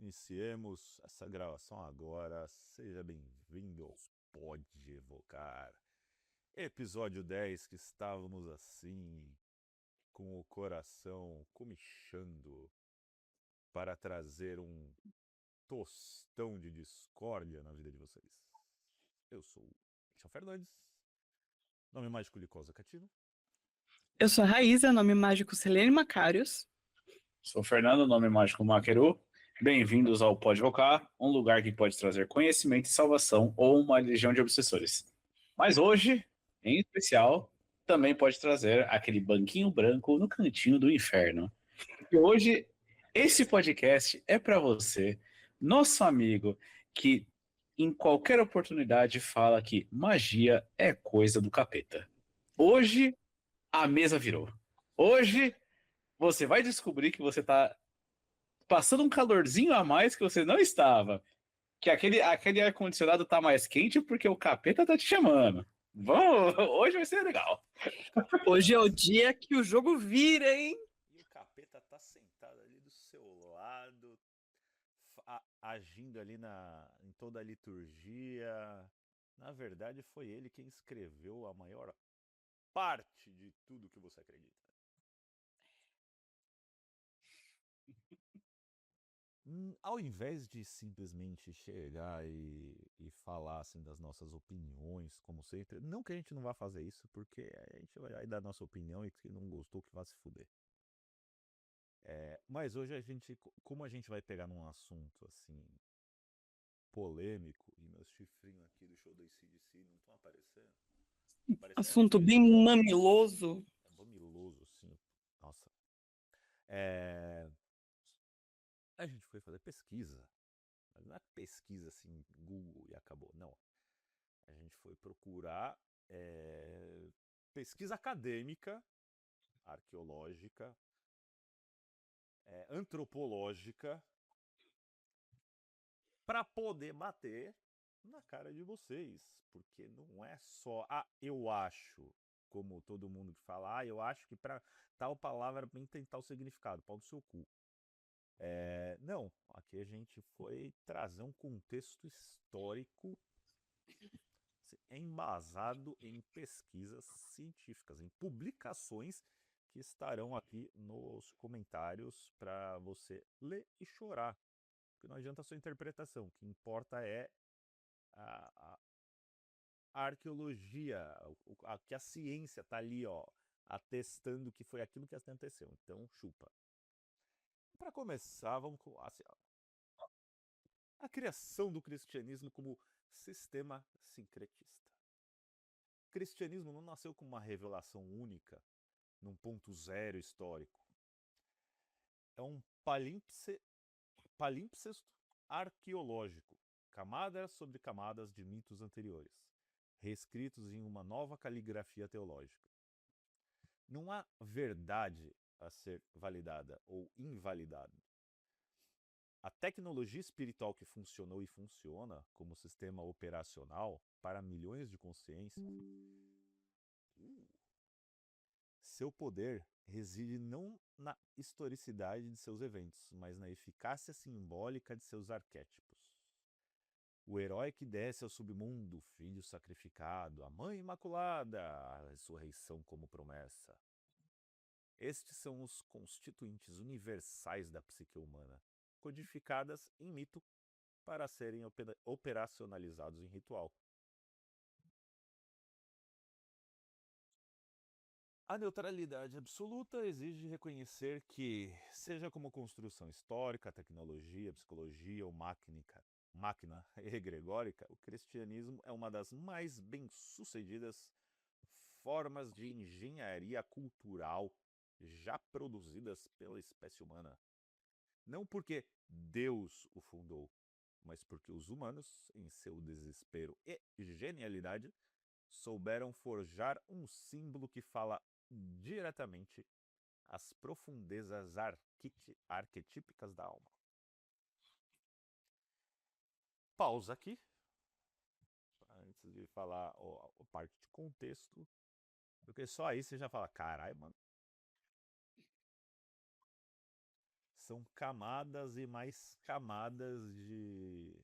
Iniciemos essa gravação agora. Seja bem-vindo aos Pode Evocar. Episódio 10, que estávamos assim, com o coração comichando, para trazer um tostão de discórdia na vida de vocês. Eu sou o Michel Fernandes, nome mágico Licosa Catino. Eu sou a Raíza, nome mágico Selene Macarius. Sou Fernando, nome mágico Maqueru. Bem-vindos ao Pode Vocar, um lugar que pode trazer conhecimento e salvação ou uma legião de obsessores. Mas hoje, em especial, também pode trazer aquele banquinho branco no cantinho do inferno. E hoje, esse podcast é para você, nosso amigo, que em qualquer oportunidade fala que magia é coisa do capeta. Hoje, a mesa virou. Hoje, você vai descobrir que você está passando um calorzinho a mais que você não estava. Que aquele ar-condicionado tá mais quente porque o capeta tá te chamando. Vamos, hoje vai ser legal. Hoje é o dia que o jogo vira, hein? E o capeta tá sentado ali do seu lado, agindo ali em toda a liturgia. Na verdade, foi ele quem escreveu a maior parte de tudo que você acredita. Ao invés de simplesmente chegar e falar assim das nossas opiniões, como sempre, não que a gente não vá fazer isso, porque a gente vai dar nossa opinião e quem não gostou que vá se fuder. Mas hoje como a gente vai pegar num assunto assim polêmico, e meus chifrinhos aqui do show do AC/DC não estão aparecendo. Assunto bem mamiloso. É mamiloso, sim. Nossa. A gente foi fazer pesquisa. Mas não é pesquisa assim, Google e acabou. Não. A gente foi procurar pesquisa acadêmica, arqueológica, antropológica, para poder bater na cara de vocês. Porque não é só, eu acho, como todo mundo que fala, eu acho que para tal palavra tem tal significado, pau do seu cu. Não, aqui a gente foi trazer um contexto histórico embasado em pesquisas científicas, em publicações que estarão aqui nos comentários para você ler e chorar. Porque não adianta a sua interpretação, o que importa é a arqueologia, que a ciência está ali, atestando que foi aquilo que aconteceu. Então, chupa. Para começar, vamos com assim, a criação do cristianismo como sistema sincretista. O cristianismo não nasceu como uma revelação única, num ponto zero histórico. É um palimpsesto arqueológico, camadas sobre camadas de mitos anteriores, reescritos em uma nova caligrafia teológica. Não há verdade a ser validada ou invalidada. A tecnologia espiritual que funcionou e funciona como sistema operacional para milhões de consciências, seu poder reside não na historicidade de seus eventos, mas na eficácia simbólica de seus arquétipos. O herói que desce ao submundo, o filho sacrificado, a mãe imaculada, a ressurreição como promessa. Estes são os constituintes universais da psique humana, codificadas em mito para serem operacionalizados em ritual. A neutralidade absoluta exige reconhecer que, seja como construção histórica, tecnologia, psicologia ou máquina egregórica, o cristianismo é uma das mais bem-sucedidas formas de engenharia cultural já produzidas pela espécie humana. Não porque Deus o fundou, mas porque os humanos, em seu desespero e genialidade, souberam forjar um símbolo que fala diretamente às profundezas arquetípicas da alma. Pausa aqui, antes de falar a parte de contexto, porque só aí você já fala, caralho, mano. são camadas e mais camadas de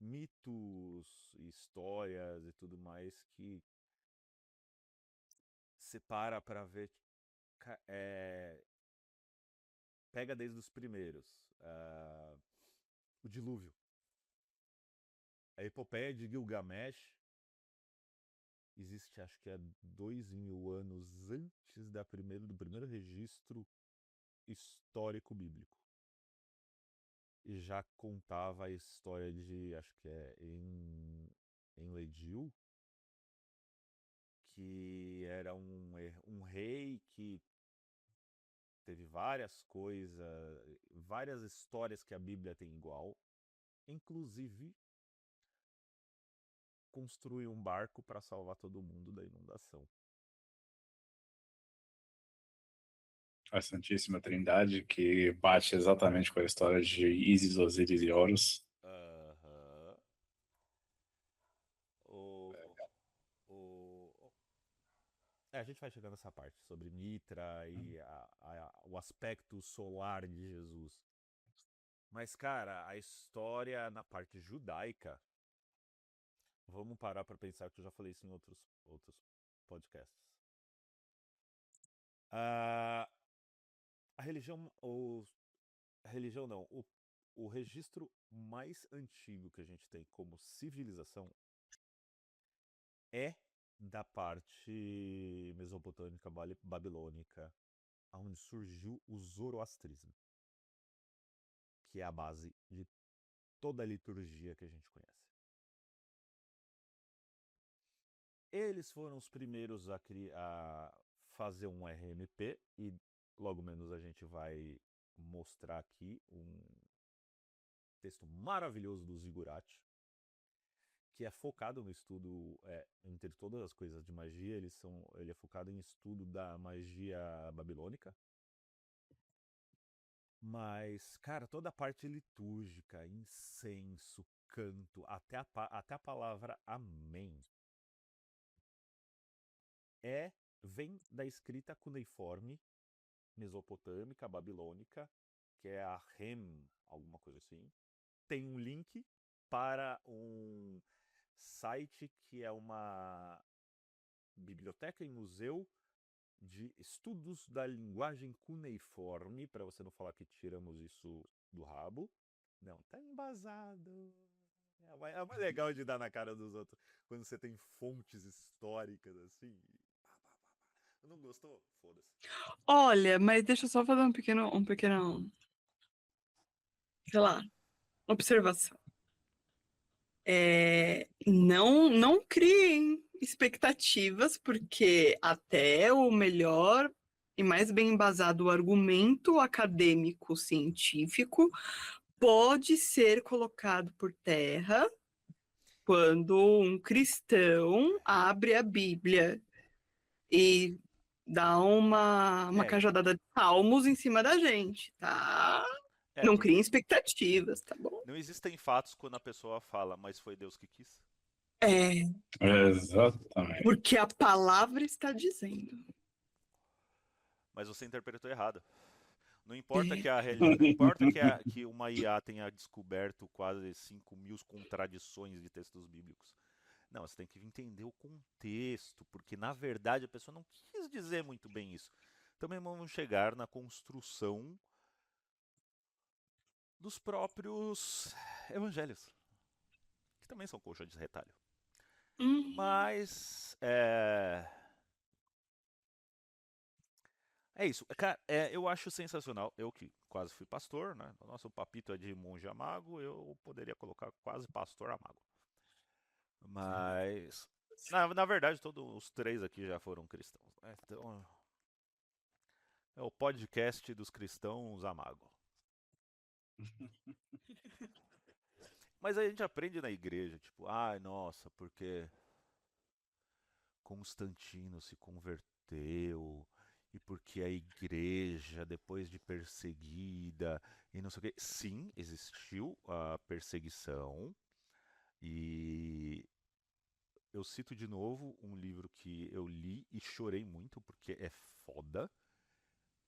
mitos, histórias e tudo mais que separa para ver. Pega desde os primeiros. O dilúvio. A epopeia de Gilgamesh existe, acho que há 2000 anos antes do primeiro registro histórico bíblico. E já contava a história de, acho que é Enlil, que era um rei que teve várias coisas, várias histórias que a Bíblia tem igual, inclusive construiu um barco para salvar todo mundo da inundação. A Santíssima Trindade, que bate exatamente com a história de Isis, Osíris e Horus. Aham. A gente vai chegando nessa parte sobre Mitra e o aspecto solar de Jesus. Mas, cara, a história na parte judaica, vamos parar para pensar que eu já falei isso em outros podcasts. A religião, a religião não, o registro mais antigo que a gente tem como civilização é da parte mesopotâmica babilônica, onde surgiu o zoroastrismo, que é a base de toda a liturgia que a gente conhece. Eles foram os primeiros a fazer um RMP e logo menos a gente vai mostrar aqui um texto maravilhoso do Ziggurat, que é focado no estudo, entre todas as coisas de magia, ele é focado em estudo da magia babilônica. Mas, cara, toda a parte litúrgica, incenso, canto, até a palavra amém, vem da escrita cuneiforme mesopotâmica, babilônica, que é a Rem, alguma coisa assim. Tem um link para um site que é uma biblioteca e museu de estudos da linguagem cuneiforme, para você não falar que tiramos isso do rabo. Não, tá embasado. É mais legal de dar na cara dos outros quando você tem fontes históricas assim. Não gostou? Foda-se. Olha, mas deixa eu só fazer sei lá, observação. Não criem expectativas, porque até o melhor e mais bem embasado argumento acadêmico científico pode ser colocado por terra quando um cristão abre a Bíblia e dá uma cajadada de salmos em cima da gente, tá? Não criem expectativas, tá bom? Não existem fatos quando a pessoa fala, mas foi Deus que quis. Exatamente. Porque a palavra está dizendo. Mas você interpretou errado. Não importa não importa que uma IA tenha descoberto quase 5.000 contradições de textos bíblicos. Não, você tem que entender o contexto, porque na verdade a pessoa não quis dizer muito bem isso. Também vamos chegar na construção dos próprios evangelhos, que também são colcha de retalho. Mas é isso. Cara, eu acho sensacional. Eu que quase fui pastor, né? O nosso papito é de monge a mago, eu poderia colocar quase pastor a mago. Mas, na verdade, todos os três aqui já foram cristãos, né? Então, é o podcast dos cristãos a mago. Mas a gente aprende na igreja, tipo, ai, nossa, porque Constantino se converteu e porque a igreja, depois de perseguida e não sei o quê. Sim, existiu a perseguição e eu cito de novo um livro que eu li e chorei muito porque é foda,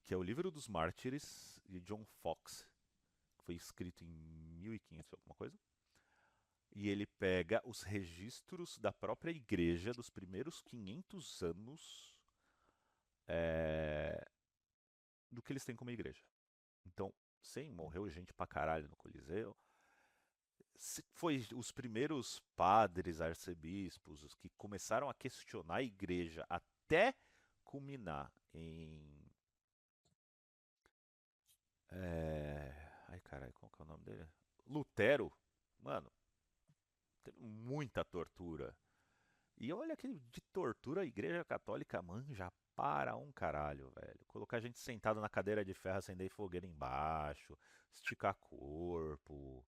que é o Livro dos Mártires, de John Foxe, que foi escrito em 1500 alguma coisa. E ele pega os registros da própria igreja dos primeiros 500 anos é, do que eles têm como igreja. Então, sim, morreu gente pra caralho no Coliseu. Foi os primeiros padres, arcebispos, os que começaram a questionar a igreja até culminar em... Ai, caralho, qual que é o nome dele? Lutero. Mano, teve muita tortura. E olha que de tortura a igreja católica manja para um caralho, velho. Colocar a gente sentado na cadeira de ferro, acender fogueira embaixo, esticar corpo.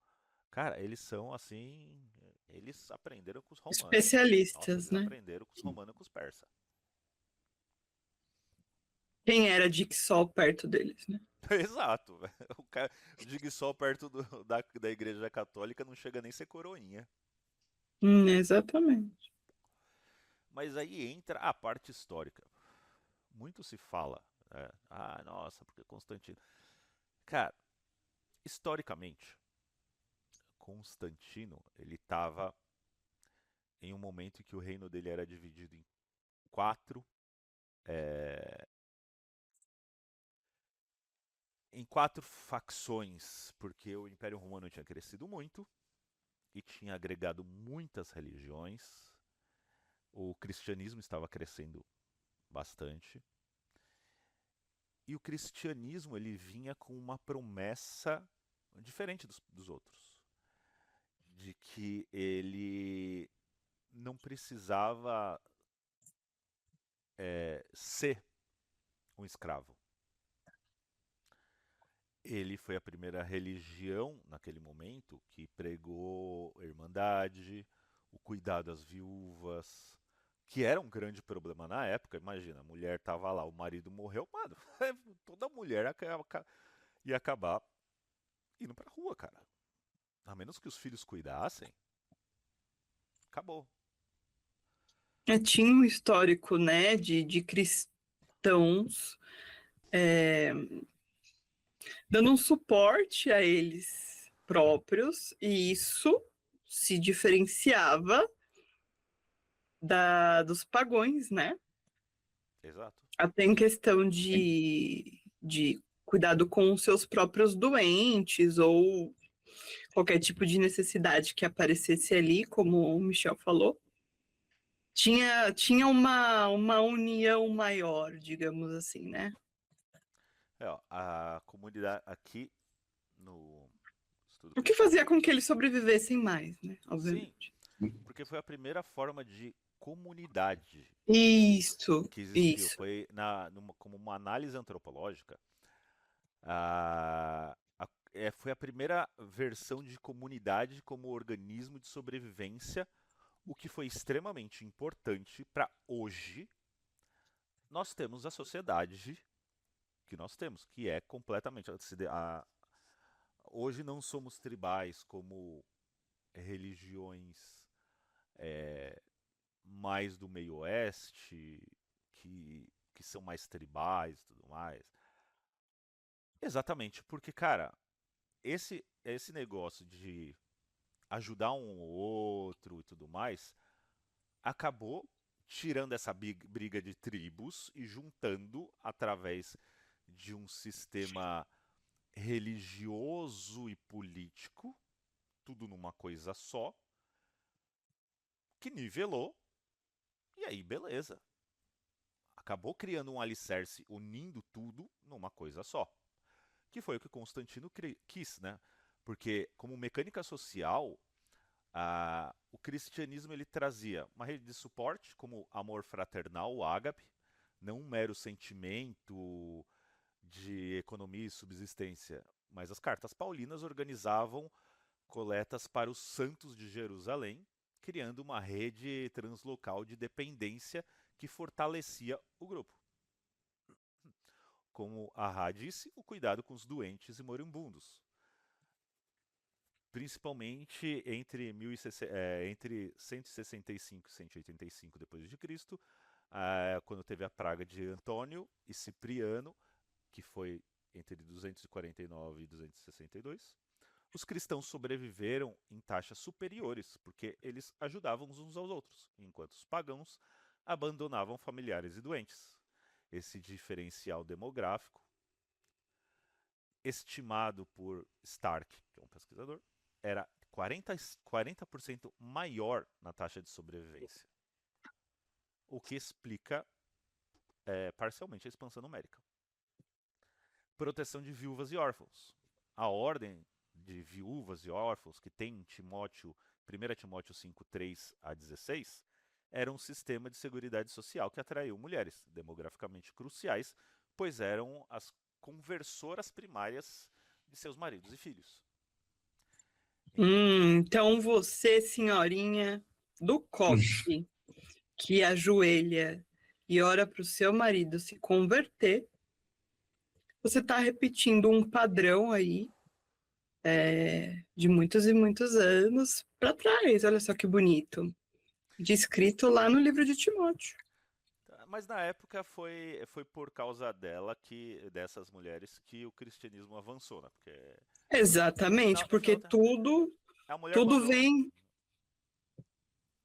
Cara, eles são assim. Eles aprenderam com os romanos. Nossa, Especialistas, eles né? aprenderam com os romanos e com os persas. Quem era Dick Sol perto deles, né? Exato, velho. O Digsol perto da igreja católica não chega nem a ser coroinha. Exatamente. Mas aí entra a parte histórica. Muito se fala, né? Ah, nossa, porque Constantino. Cara, historicamente, Constantino, ele estava em um momento em que o reino dele era dividido em quatro, é, em quatro facções, porque o Império Romano tinha crescido muito e tinha agregado muitas religiões. O cristianismo estava crescendo bastante. E o cristianismo ele vinha com uma promessa diferente dos outros, de que ele não precisava ser um escravo. Ele foi a primeira religião naquele momento que pregou a irmandade, o cuidado às viúvas, que era um grande problema na época. Imagina, a mulher tava lá, o marido morreu, mano, toda mulher ia acabar indo pra rua, cara. A menos que os filhos cuidassem, acabou. Tinha um histórico, né, de cristãos dando um suporte a eles próprios, e isso se diferenciava dos pagões, né? Exato. Até em questão de cuidado com os seus próprios doentes ou qualquer tipo de necessidade que aparecesse ali, como o Michel falou. Tinha uma união maior, digamos assim, né? Ó, a comunidade aqui no estudo O que cristão. fazia com que eles sobrevivessem mais, né? Sim, Obviamente. porque foi a primeira forma de comunidade Isso, que existiu. isso. Foi como uma análise antropológica. Foi a primeira versão de comunidade como organismo de sobrevivência, o que foi extremamente importante para hoje. Nós temos a sociedade que nós temos, que é completamente. Hoje não somos tribais como religiões mais do meio oeste, que são mais tribais e tudo mais. Exatamente, porque, cara, esse negócio de ajudar um ou outro e tudo mais, acabou tirando essa briga de tribos e juntando através de um sistema religioso e político, tudo numa coisa só, que nivelou, e aí beleza. Acabou criando um alicerce unindo tudo numa coisa só. Que foi o que Constantino quis, né? Porque como mecânica social, o cristianismo ele trazia uma rede de suporte como amor fraternal, o ágape, não um mero sentimento de economia e subsistência, mas as cartas paulinas organizavam coletas para os santos de Jerusalém, criando uma rede translocal de dependência que fortalecia o grupo. Como a Ra disse, o cuidado com os doentes e moribundos. Principalmente entre 165 e 185 depois de Cristo, quando teve a praga de Antônio e Cipriano, que foi entre 249 e 262, os cristãos sobreviveram em taxas superiores, porque eles ajudavam uns aos outros, enquanto os pagãos abandonavam familiares e doentes. Esse diferencial demográfico, estimado por Stark, que é um pesquisador, era 40% maior na taxa de sobrevivência, o que explica parcialmente a expansão numérica. Proteção de viúvas e órfãos. A ordem de viúvas e órfãos que tem em Timóteo, 1 Timóteo 5, 3 a 16, era um sistema de seguridade social que atraiu mulheres, demograficamente cruciais, pois eram as conversoras primárias de seus maridos e filhos. Então você, senhorinha do coque, que ajoelha e ora para o seu marido se converter, você está repetindo um padrão aí de muitos e muitos anos para trás. Olha só que bonito. Descrito lá no livro de Timóteo. Mas na época foi por causa dessas mulheres que o cristianismo avançou, né? Porque Exatamente, porque a mulher tudo mandou. vem...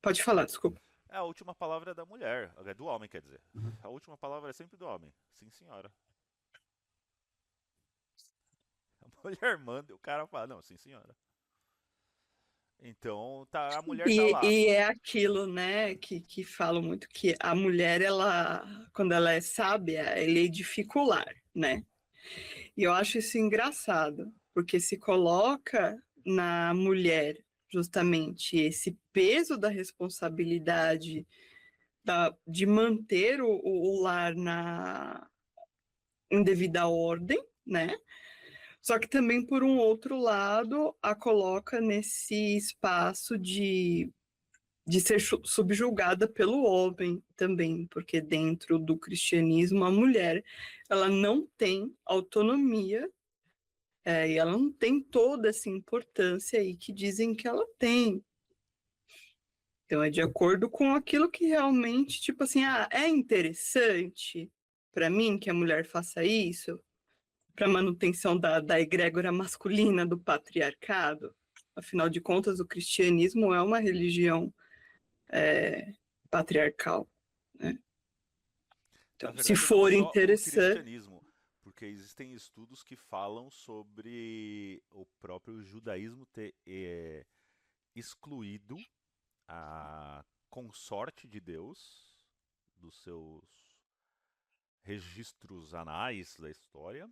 Pode falar, desculpa. A última palavra é da mulher, é do homem, quer dizer. A última palavra é sempre do homem. Sim, senhora. A mulher manda e o cara fala, não, sim, senhora. Então, a mulher tá lá. E é aquilo, né, que falam muito que a mulher, quando ela é sábia, ela edifica o lar, né? E eu acho isso engraçado, porque se coloca na mulher justamente esse peso da responsabilidade de manter o lar em devida ordem, né? Só que também, por um outro lado, a coloca nesse espaço de ser subjugada pelo homem também, porque dentro do cristianismo a mulher ela não tem autonomia e ela não tem toda essa importância aí que dizem que ela tem. Então é de acordo com aquilo que realmente, tipo assim, é interessante para mim que a mulher faça isso para manutenção da egrégora masculina do patriarcado. Afinal de contas, o cristianismo é uma religião patriarcal, né? Na Então, se verdade, não for só o interessante... cristianismo, porque existem estudos que falam sobre o próprio judaísmo ter excluído a consorte de Deus dos seus registros anais da história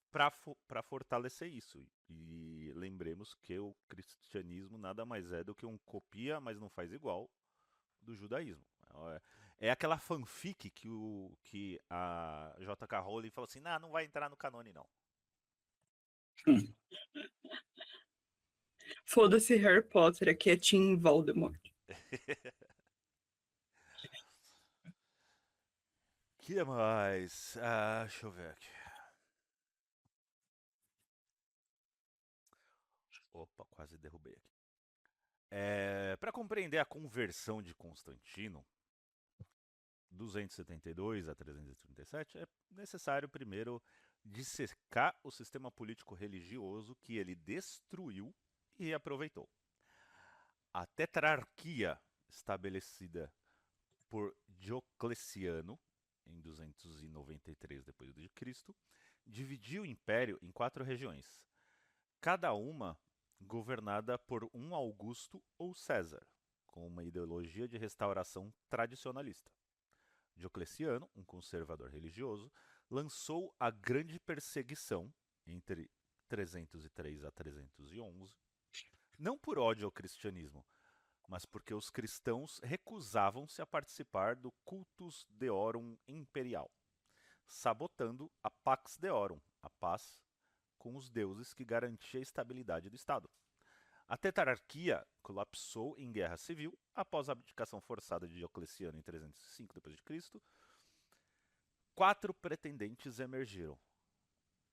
para fortalecer isso. E lembremos que o cristianismo nada mais é do que um copia, mas não faz igual, do judaísmo. É aquela fanfic que a J.K. Rowling falou assim, não vai entrar no canone não. Foda-se Harry Potter, aqui é Team Voldemort. Que mais? Deixa eu ver aqui. Opa, quase derrubei aqui. Para compreender a conversão de Constantino, 272 a 337, é necessário primeiro dissecar o sistema político-religioso que ele destruiu e reaproveitou. A tetrarquia estabelecida por Diocleciano em 293 d.C., dividiu o império em 4 regiões, cada uma governada por um Augusto ou César, com uma ideologia de restauração tradicionalista. Diocleciano, um conservador religioso, lançou a Grande Perseguição entre 303 a 311, não por ódio ao cristianismo, mas porque os cristãos recusavam-se a participar do Cultus Deorum Imperial, sabotando a Pax Deorum, a paz com os deuses que garantia a estabilidade do Estado. A tetrarquia colapsou em guerra civil após a abdicação forçada de Diocleciano em 305 d.C. 4 pretendentes emergiram: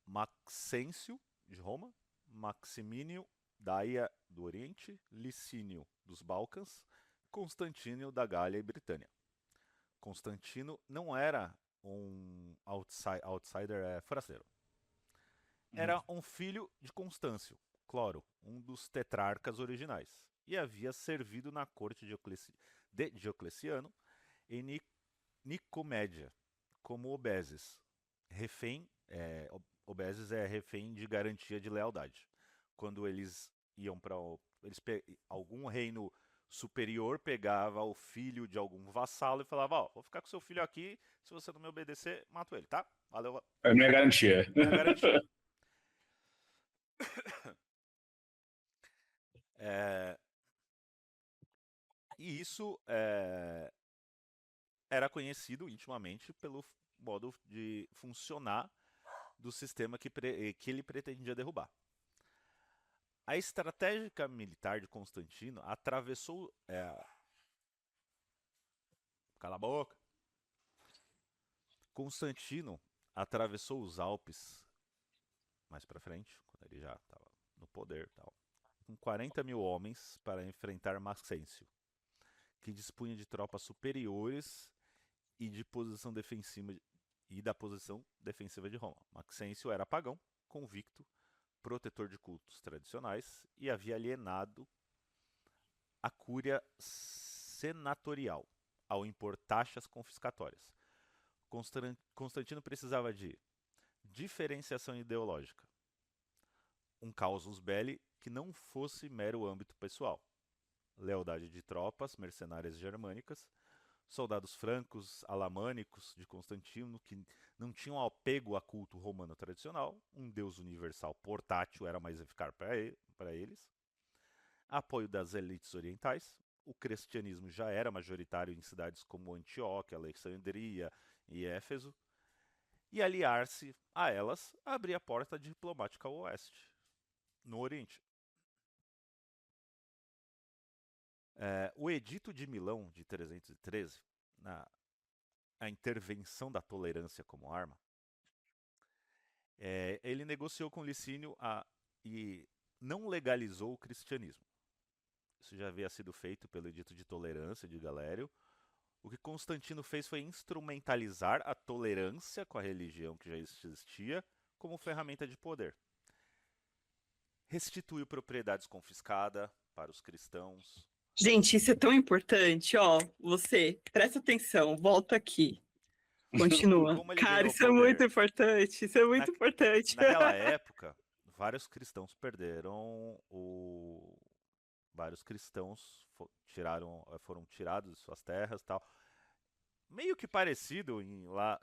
Maxêncio, de Roma, Maximínio, da Ásia do Oriente, Licínio, dos Balcãs, Constantino, da Gália e Britânia. Constantino não era um outsider é forasteiro. Era um filho de Constâncio, Cloro, um dos tetrarcas originais, e havia servido na corte de Diocleciano em Nicomédia, como Obeses. Obeses é refém de garantia de lealdade. Quando eles iam para algum reino superior, pegava o filho de algum vassalo e falava: ó, vou ficar com seu filho aqui, se você não me obedecer, mato ele, tá? Valeu. É minha garantia. Minha garantia. E isso era conhecido intimamente pelo modo de funcionar do sistema que ele pretendia derrubar. A estratégia militar de Constantino atravessou... Cala a boca! Constantino atravessou os Alpes mais pra frente, quando ele já estava no poder, com 40 mil homens para enfrentar Maxêncio, que dispunha de tropas superiores e da posição defensiva de Roma. Maxêncio era pagão, convicto, protetor de cultos tradicionais e havia alienado a cúria senatorial ao impor taxas confiscatórias. Constantino precisava de diferenciação ideológica, um casus belli que não fosse mero âmbito pessoal, lealdade de tropas mercenárias germânicas, soldados francos, alamânicos de Constantino que não tinham apego a culto romano tradicional, um deus universal portátil era mais eficaz para eles, apoio das elites orientais, o cristianismo já era majoritário em cidades como Antioquia, Alexandria e Éfeso, e aliar-se a elas abria a porta diplomática ao oeste, no Oriente. O Edito de Milão, de 313, a intervenção da tolerância como arma, ele negociou com Licínio e não legalizou o cristianismo. Isso já havia sido feito pelo Edito de Tolerância de Galério. O que Constantino fez foi instrumentalizar a tolerância com a religião que já existia como ferramenta de poder. Restituiu propriedades confiscadas para os cristãos. Gente, isso é tão importante, ó. Você, presta atenção, volta aqui. Continua. Cara, isso é muito importante. Isso é muito importante. Naquela época, vários cristãos vários cristãos foram tirados de suas terras, tal. Meio que parecido lá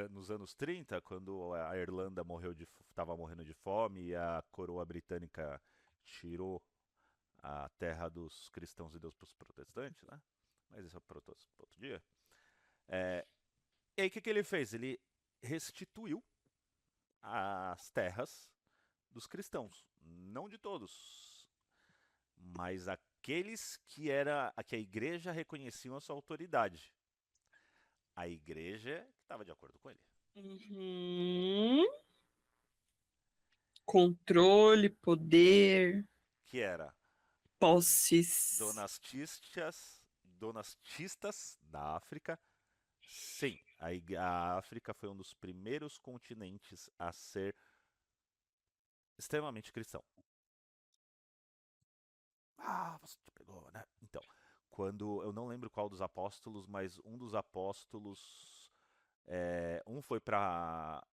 nos anos 30, quando a Irlanda estava morrendo de fome e a coroa britânica tirou a terra dos cristãos e deu para os protestantes, né? Mas isso é para outro dia. E aí o que ele fez? Ele restituiu as terras dos cristãos, não de todos, mas aqueles que a igreja reconhecia a sua autoridade. A igreja estava de acordo com ele. Uhum. Controle, poder. Que era posses. Donastistas da África. Sim, a África foi um dos primeiros continentes a ser extremamente cristão. Você te pegou, né? Então, quando eu não lembro qual dos apóstolos, mas um dos apóstolos, um foi para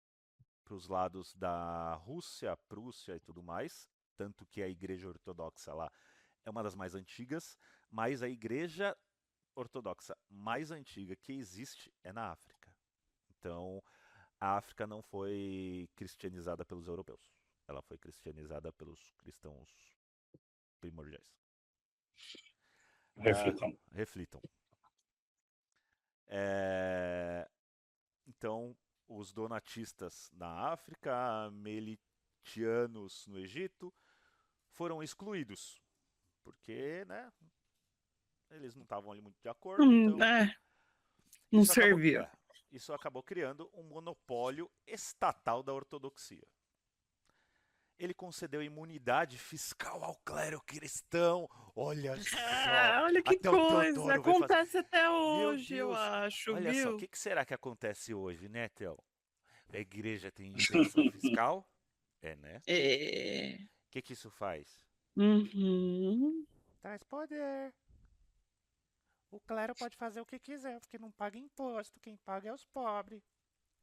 os lados da Rússia, Prússia e tudo mais, tanto que a igreja ortodoxa lá é uma das mais antigas, mas a igreja ortodoxa mais antiga que existe é na África. Então, a África não foi cristianizada pelos europeus. Ela foi cristianizada pelos cristãos primordiais. Reflitam. Então, os donatistas na África, melitianos no Egito, foram excluídos. Porque, né, eles não estavam ali muito de acordo. Então, não serviu. Isso acabou criando um monopólio estatal da ortodoxia. Ele concedeu imunidade fiscal ao clero cristão. Olha só. Olha que Até o coisa. Teodoro vai fazer. Acontece até Meu hoje, eu Deus. acho, Olha só, o viu? que será que acontece hoje, né, Theo? A igreja tem isenção fiscal? É, né? É. O que isso faz? Uhum. Traz poder. O clero pode fazer o que quiser, porque não paga imposto. Quem paga é os pobres.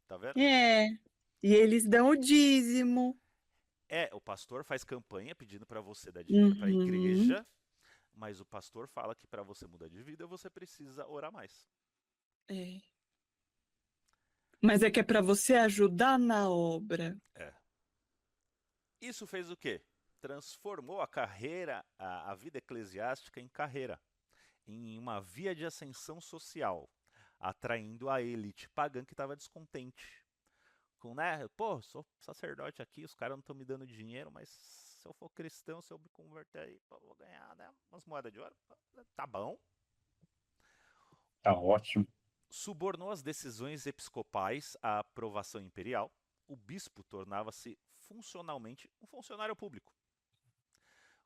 Tá vendo? É. E eles dão o dízimo. O pastor faz campanha pedindo para você dar dinheiro para a Uhum. igreja, mas o pastor fala que para você mudar de vida você precisa orar mais. É. Mas é que é para você ajudar na obra. É. Isso fez o quê? Transformou a carreira, a vida eclesiástica em carreira, em uma via de ascensão social, atraindo a elite pagã que estava descontente. Com, né? Pô, sou sacerdote aqui, os caras não estão me dando dinheiro, mas se eu for cristão, se eu me converter aí, pô, eu vou ganhar, né, umas moedas de ouro. Tá bom. Tá ótimo. Subornou as decisões episcopais à aprovação imperial. O bispo tornava-se funcionalmente um funcionário público.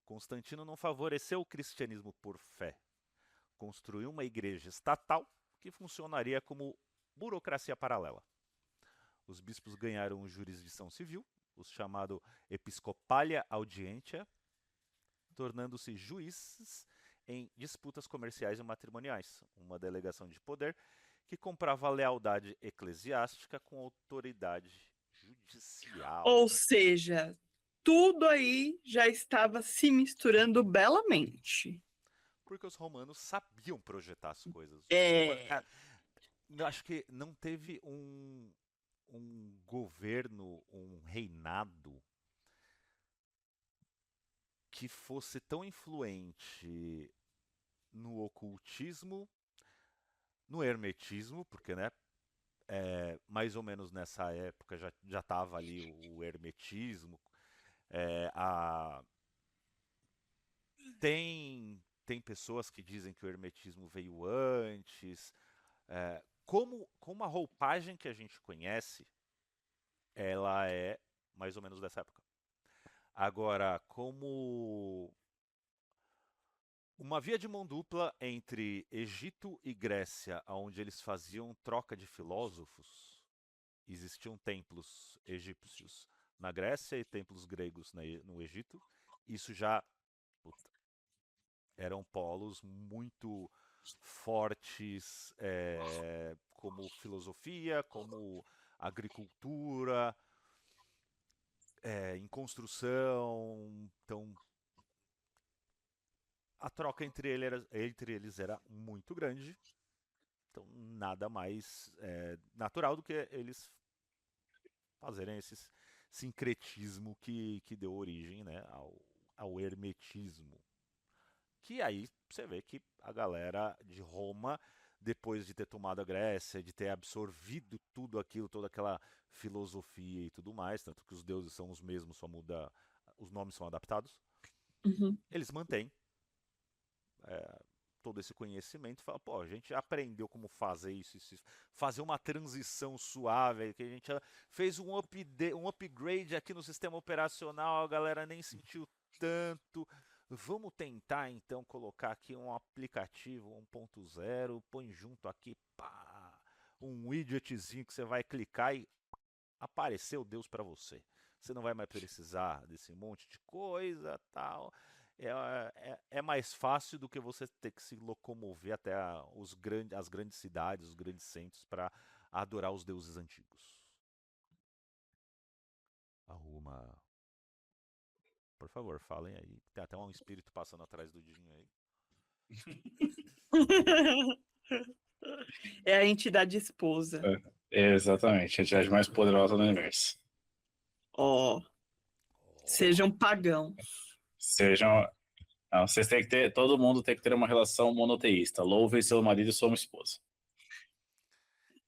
Constantino não favoreceu o cristianismo por fé. Construiu uma igreja estatal que funcionaria como burocracia paralela. Os bispos ganharam jurisdição civil, o chamado Episcopalia Audientia, tornando-se juízes em disputas comerciais e matrimoniais, uma delegação de poder que comprava a lealdade eclesiástica com autoridade judicial. Ou seja, tudo aí já estava se misturando belamente. Porque os romanos sabiam projetar as coisas. É. Eu acho que não teve um governo, um reinado que fosse tão influente no ocultismo, no hermetismo, porque, né, mais ou menos nessa época já estava ali o hermetismo. Tem pessoas que dizem que o hermetismo veio antes. Como a roupagem que a gente conhece, ela é mais ou menos dessa época. Agora, como uma via de mão dupla entre Egito e Grécia, onde eles faziam troca de filósofos, existiam templos egípcios na Grécia e templos gregos no Egito. Isso já eram polos muito fortes, como filosofia, como agricultura, em construção. Então, a troca entre eles era muito grande. Então, nada mais natural do que eles fazerem esse sincretismo que deu origem, né, ao hermetismo. Que aí você vê que a galera de Roma, depois de ter tomado a Grécia, de ter absorvido tudo aquilo, toda aquela filosofia e tudo mais, tanto que os deuses são os mesmos, só muda, os nomes são adaptados, Uhum. eles mantêm todo esse conhecimento e falam, pô, a gente aprendeu como fazer isso, fazer uma transição suave, que a gente fez um upgrade aqui no sistema operacional, a galera nem sentiu tanto. Vamos tentar então colocar aqui um aplicativo 1.0, põe junto aqui, pá, um widgetzinho que você vai clicar e apareceu Deus para você. Você não vai mais precisar desse monte de coisa, tal. É mais fácil do que você ter que se locomover até as grandes cidades, os grandes centros para adorar os deuses antigos. Arruma. Por favor, falem aí. Tem até um espírito passando atrás do Dinho aí. É a entidade esposa. Exatamente, a entidade mais poderosa do universo. Ó, sejam pagãos. Sejam. Não, vocês têm que ter. Todo mundo tem que ter uma relação monoteísta. Louve seu marido e sua esposa.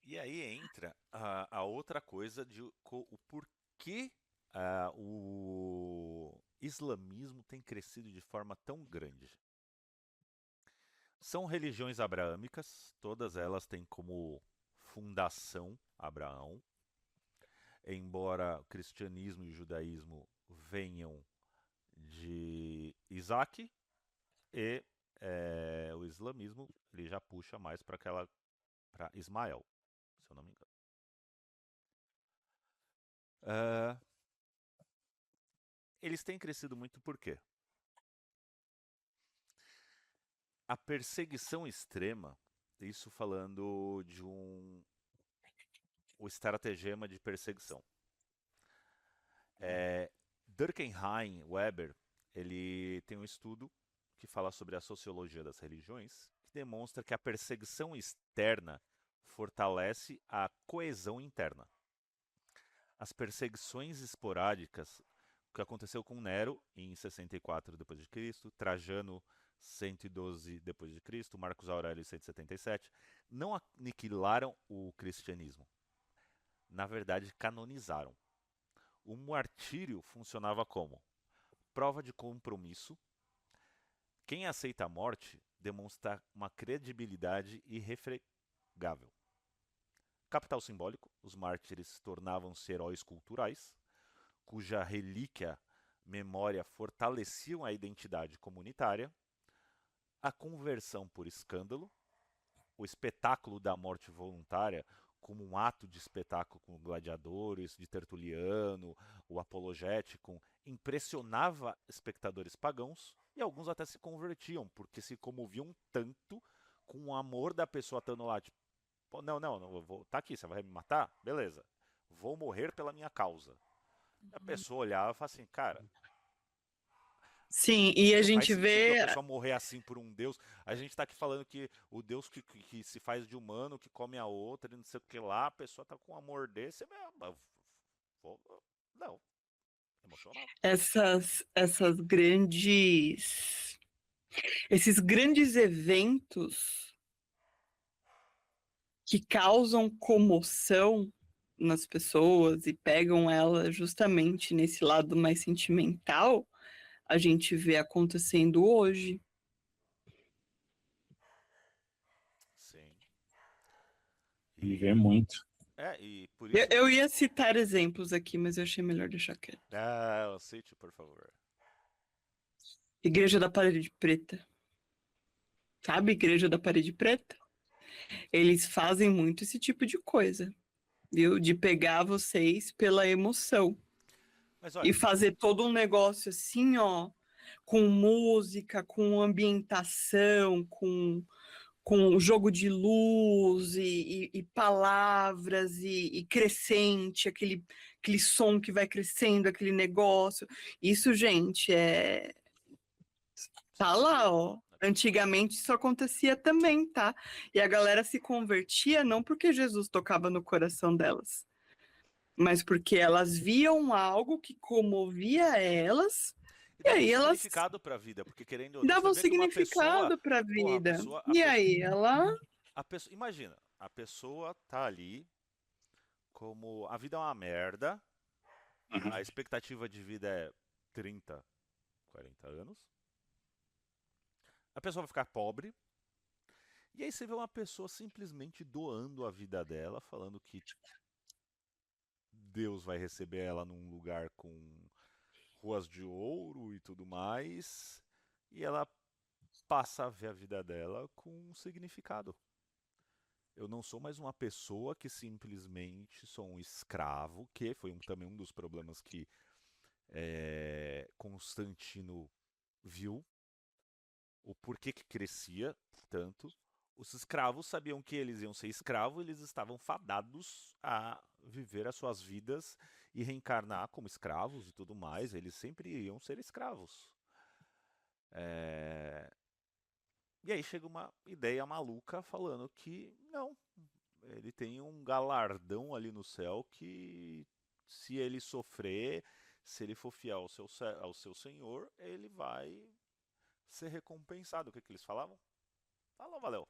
E aí entra a outra coisa de o porquê o islamismo tem crescido de forma tão grande. São religiões abraâmicas, todas elas têm como fundação Abraão, embora o cristianismo e o judaísmo venham de Isaac e o islamismo ele já puxa mais para Ismael, se eu não me engano. Eles têm crescido muito por quê? A perseguição extrema, isso falando de o estratagema de perseguição. Durkheim Weber, ele tem um estudo que fala sobre a sociologia das religiões, que demonstra que a perseguição externa fortalece a coesão interna. As perseguições esporádicas, o que aconteceu com Nero em 64 d.C., Trajano 112 d.C., Marcos Aurélio 177, não aniquilaram o cristianismo. Na verdade, canonizaram. O martírio funcionava como prova de compromisso. Quem aceita a morte demonstra uma credibilidade irrefregável. Capital simbólico, os mártires tornavam-se heróis culturais, cuja relíquia, memória fortaleciam a identidade comunitária. A conversão por escândalo, o espetáculo da morte voluntária, como um ato de espetáculo com gladiadores, de Tertuliano, o apologético, impressionava espectadores pagãos e alguns até se convertiam, porque se comoviam tanto com o amor da pessoa estando lá, tipo, não, vou, tá aqui, você vai me matar? Beleza, vou morrer pela minha causa. A pessoa olhava e falava assim, cara, Sim, e a não faz gente sentido a vê. pessoa morrer assim por um Deus. A gente tá aqui falando que o Deus que se faz de humano, que come a outra, e não sei o que lá, a pessoa tá com um amor desse. Não, emocionado. Essas grandes. Esses grandes eventos que causam comoção nas pessoas e pegam ela justamente nesse lado mais sentimental, a gente vê acontecendo hoje. Sim. Me vê muito. E por Eu, isso. eu ia citar exemplos aqui, mas eu achei melhor deixar quieto. Cite, por favor. Igreja da Parede Preta. Sabe, Igreja da Parede Preta? Eles fazem muito esse tipo de coisa, viu? De pegar vocês pela emoção Mas e olha, fazer todo um negócio assim, ó, com música, com ambientação, com jogo de luz e palavras e crescente, aquele som que vai crescendo, aquele negócio. Isso, gente, tá lá, ó. Antigamente isso acontecia também, tá? E a galera se convertia não porque Jesus tocava no coração delas, mas porque elas viam algo que comovia elas, e e dava um aí elas significado pra vida, porque querendo ou não, você davam vê que uma pessoa. significado para a Porra, vida. E aí ela. imagina, a pessoa tá ali como a vida é uma merda, Uhum. a expectativa de vida é 30, 40 anos. A pessoa vai ficar pobre. E aí você vê uma pessoa simplesmente doando a vida dela, falando que Deus vai receber ela num lugar com ruas de ouro e tudo mais. E ela passa a ver a vida dela com um significado. Eu não sou mais uma pessoa que simplesmente sou um escravo, que foi também um dos problemas que Constantino viu, o porquê que crescia tanto. Os escravos sabiam que eles iam ser escravos, eles estavam fadados a viver as suas vidas e reencarnar como escravos e tudo mais. Eles sempre iam ser escravos. E aí chega uma ideia maluca falando que não, ele tem um galardão ali no céu que se ele sofrer, se ele for fiel ao seu senhor, ele vai ser recompensado. O que eles falavam? Falou, valeu.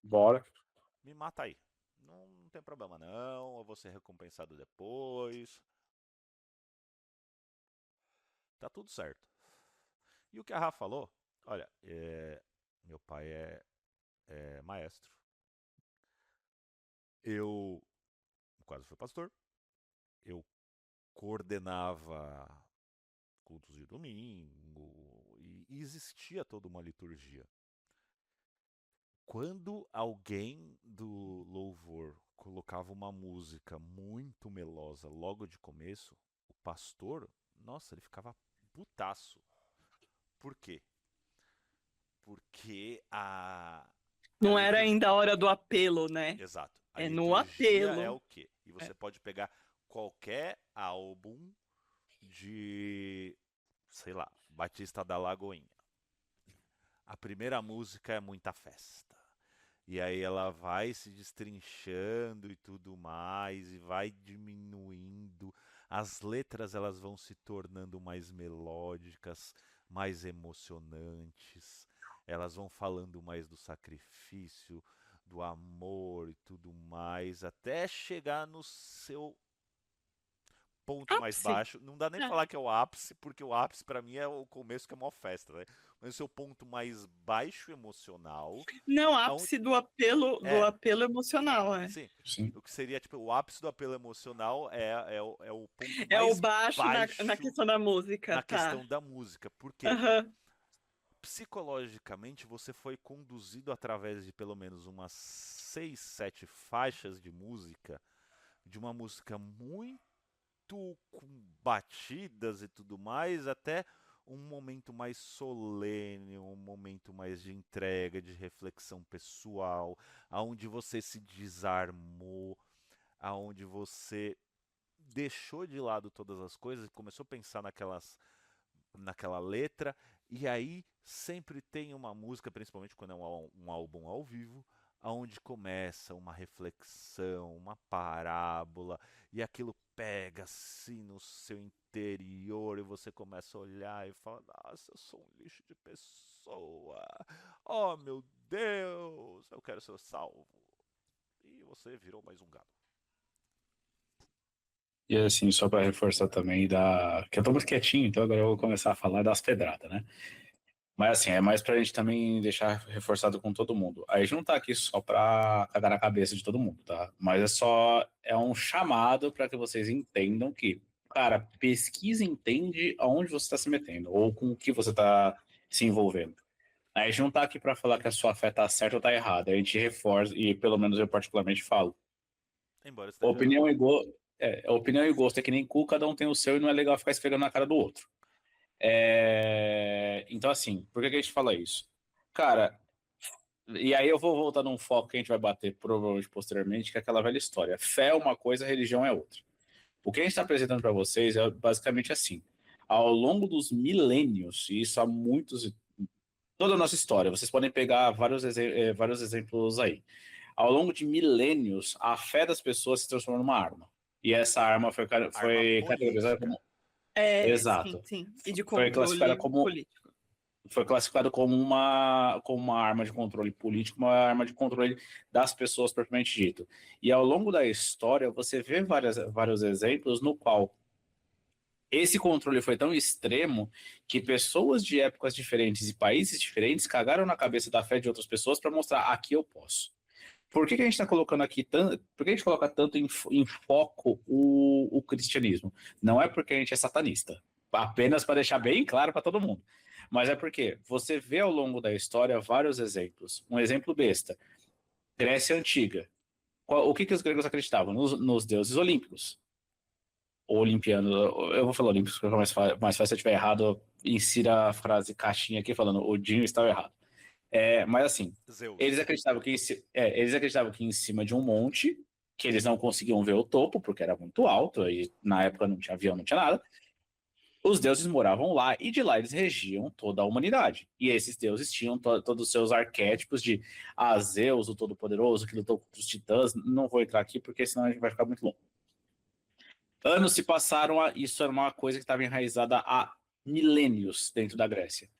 Bora. Me mata aí. Não tem problema não, eu vou ser recompensado depois. Tá tudo certo. E o que a Rafa falou, olha, meu pai é maestro. Eu quase fui pastor. Eu coordenava cultos de domingo, e existia toda uma liturgia. Quando alguém do louvor colocava uma música muito melosa logo de começo, o pastor, nossa, ele ficava putaço. Por quê? Porque a Não era liturgia... ainda a hora do apelo, né? Exato. A É no liturgia é apelo. o quê? E você pode pegar qualquer álbum de, sei lá, Batista da Lagoinha. A primeira música é muita festa. E aí ela vai se destrinchando e tudo mais, e vai diminuindo. As letras elas vão se tornando mais melódicas, mais emocionantes. Elas vão falando mais do sacrifício, do amor e tudo mais, até chegar no seu ponto mais Ápice. baixo. Não dá nem É. falar que é o ápice, porque o ápice pra mim é o começo, que é uma festa, né? Mas o seu ponto mais baixo emocional, Não, ápice do apelo emocional, é. sim, Sim. o que seria tipo o ápice do apelo emocional é o ponto É o mais baixo na questão da música, na tá. questão da música. Porque Aham. psicologicamente você foi conduzido através de pelo menos umas 6, 7 faixas de música, de uma música muito com batidas e tudo mais, até um momento mais solene, um momento mais de entrega, de reflexão pessoal, aonde você se desarmou, aonde você deixou de lado todas as coisas e começou a pensar naquela letra, e aí sempre tem uma música, principalmente quando é um álbum ao vivo, aonde começa uma reflexão, uma parábola, e aquilo pega assim no seu interior e você começa a olhar e fala: nossa, eu sou um lixo de pessoa. Oh, meu Deus, eu quero ser salvo. E você virou mais um gado. E assim, só para reforçar também que eu tô muito quietinho, então agora eu vou começar a falar das pedradas, né? Mas assim, é mais pra gente também deixar reforçado com todo mundo. A gente não tá aqui só pra cagar na cabeça de todo mundo, tá? Mas é um chamado para que vocês entendam que, cara, pesquisa e entende aonde você está se metendo, ou com o que você tá se envolvendo. A gente não tá aqui para falar que a sua fé tá certa ou tá errada. A gente reforça, e pelo menos eu particularmente falo. Embora esteja errado. Opinião e gosto é que nem cu, cada um tem o seu e não é legal ficar esfregando na cara do outro. Então, assim, por que a gente fala isso? Cara, e aí eu vou voltar num foco que a gente vai bater provavelmente posteriormente, que é aquela velha história. Fé é uma coisa, religião é outra. O que a gente está apresentando para vocês é basicamente assim. Ao longo dos milênios, e isso há muitos... Toda a nossa história, vocês podem pegar vários exemplos aí. Ao longo de milênios, a fé das pessoas se transformou numa arma. E essa arma foi categorizada como... Exato. Sim. E de Foi classificada controle político. Foi classificado como uma arma de controle político, uma arma de controle das pessoas propriamente dito. E ao longo da história, você vê vários exemplos no qual esse controle foi tão extremo que pessoas de épocas diferentes e países diferentes cagaram na cabeça da fé de outras pessoas para mostrar: aqui eu posso. Por que a gente está colocando aqui por que a gente coloca tanto em foco o cristianismo? Não é porque a gente é satanista, apenas para deixar bem claro para todo mundo. Mas é porque você vê ao longo da história vários exemplos. Um exemplo besta: Grécia Antiga. O que os gregos acreditavam? Nos deuses olímpicos. Ou olimpianos. Eu vou falar olímpicos porque é mais fácil. Se eu estiver errado, insira a frase caixinha aqui falando: o Dinho estava errado. Mas assim, Zeus. eles acreditavam que em cima de um monte, que eles não conseguiam ver o topo, porque era muito alto, e na época não tinha avião, não tinha nada, os deuses moravam lá, e de lá eles regiam toda a humanidade. E esses deuses tinham todos os seus arquétipos de Zeus, o Todo-Poderoso, que lutou contra os titãs. Não vou entrar aqui, porque senão a gente vai ficar muito longo. Anos se passaram, isso era uma coisa que estava enraizada há milênios dentro da Grécia.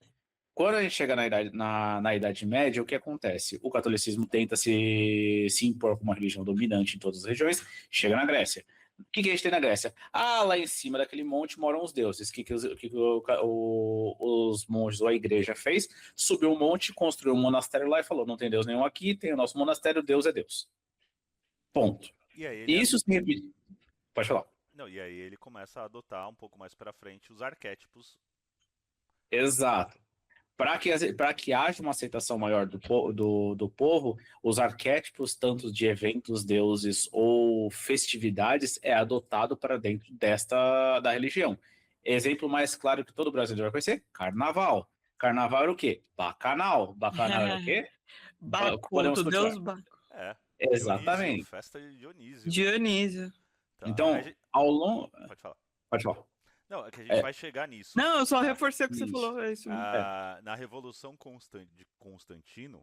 Quando a gente chega na Idade Média, o que acontece? O catolicismo tenta se impor como uma religião dominante em todas as regiões, chega na Grécia. O que a gente tem na Grécia? Lá em cima daquele monte moram os deuses. O que os monges ou a igreja fez? Subiu um monte, construiu um monastério lá e falou: não tem Deus nenhum aqui, tem o nosso monastério, Deus é Deus. Ponto. E aí Isso se repete. Pode falar. Não, e aí ele começa a adotar um pouco mais pra frente os arquétipos. Exato. Para que haja uma aceitação maior do povo, os arquétipos, tanto de eventos, deuses ou festividades, é adotado para dentro da religião. Exemplo mais claro que todo brasileiro vai conhecer: Carnaval. Carnaval era o quê? Bacanal. Bacanal era o quê? Podemos Bacuto, continuar. Deus Baco. É, Dionísio, Exatamente. festa de Dionísio. Dionísio. Tá, Então, ao longo. pode falar. Pode falar. Não, é que a gente É, vai chegar nisso, Não, eu só tá? reforcei o que você isso. falou, é isso mesmo. Na Revolução de Constantino,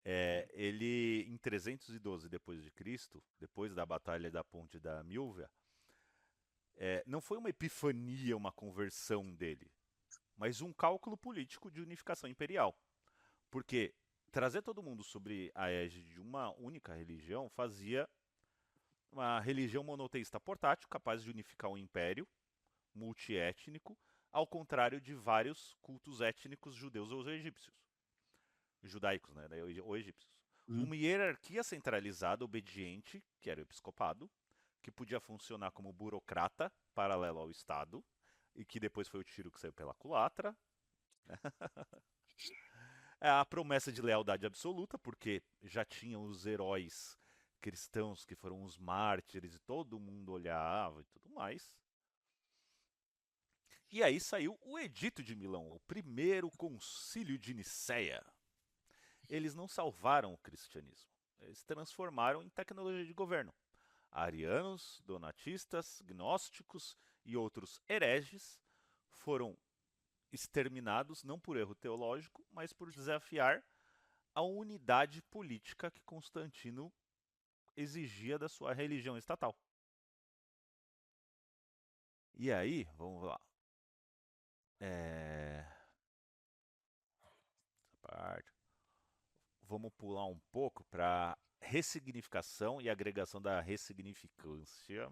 ele, em 312 depois de Cristo, depois da Batalha da Ponte da Milvia, não foi uma epifania, uma conversão dele, mas um cálculo político de unificação imperial. Porque trazer todo mundo sobre a égide de uma única religião fazia uma religião monoteísta portátil, capaz de unificar um império multiétnico, ao contrário de vários cultos étnicos judeus ou egípcios. Judaicos, né? Ou egípcios. Uma hierarquia centralizada, obediente, que era o episcopado, que podia funcionar como burocrata paralelo ao Estado, e que depois foi o tiro que saiu pela culatra. A promessa de lealdade absoluta, porque já tinham os heróis cristãos que foram os mártires e todo mundo olhava e tudo mais. E aí saiu o Edito de Milão, o primeiro concílio de Nicéia. Eles não salvaram o cristianismo, eles transformaram em tecnologia de governo. Arianos, donatistas, gnósticos e outros hereges foram exterminados não por erro teológico, mas por desafiar a unidade política que Constantino exigia da sua religião estatal. E aí, vamos lá. Essa parte. Vamos pular um pouco para ressignificação e agregação da ressignificância.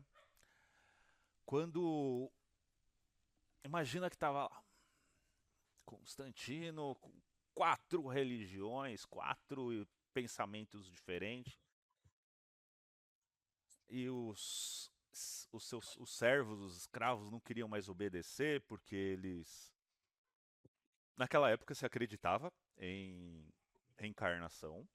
Quando imagina que estava Constantino com 4 religiões, 4 pensamentos diferentes, e os servos, os escravos não queriam mais obedecer porque eles naquela época se acreditava em reencarnação.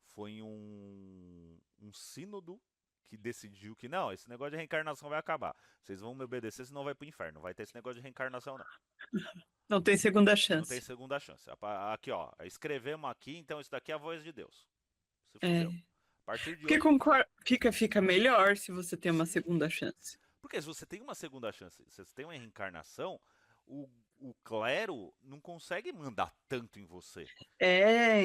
Foi um sínodo que decidiu que não, esse negócio de reencarnação vai acabar. Vocês vão me obedecer, senão vai pro inferno. Não vai ter esse negócio de reencarnação, não. Não tem segunda Não tem chance. segunda chance. Aqui, ó, escrevemos aqui, então isso daqui é a voz de Deus. Se É. fudeu. A partir de Porque hoje. fica melhor se você tem uma Sim. segunda chance. Porque se você tem uma segunda chance, se você tem uma reencarnação, o clero não consegue mandar tanto em você. É,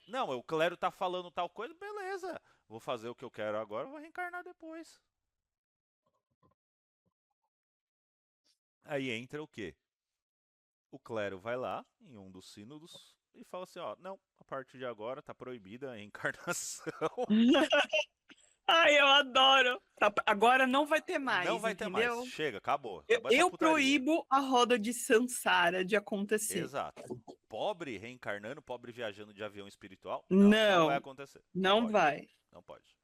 Não, o clero tá falando tal coisa, beleza. Vou fazer o que eu quero agora, vou reencarnar depois. Aí entra o quê? O clero vai lá, em um dos sínodos, e fala assim, ó, não, a partir de agora tá proibida a reencarnação. Ai, eu adoro. Agora não vai ter mais, Não vai ter mais. entendeu? Chega, acabou. Eu, Acabou essa eu putaria. proíbo a roda de Sansara de acontecer. Exato. Pobre reencarnando, pobre viajando de avião espiritual, não vai acontecer. Não pode. vai. Não pode.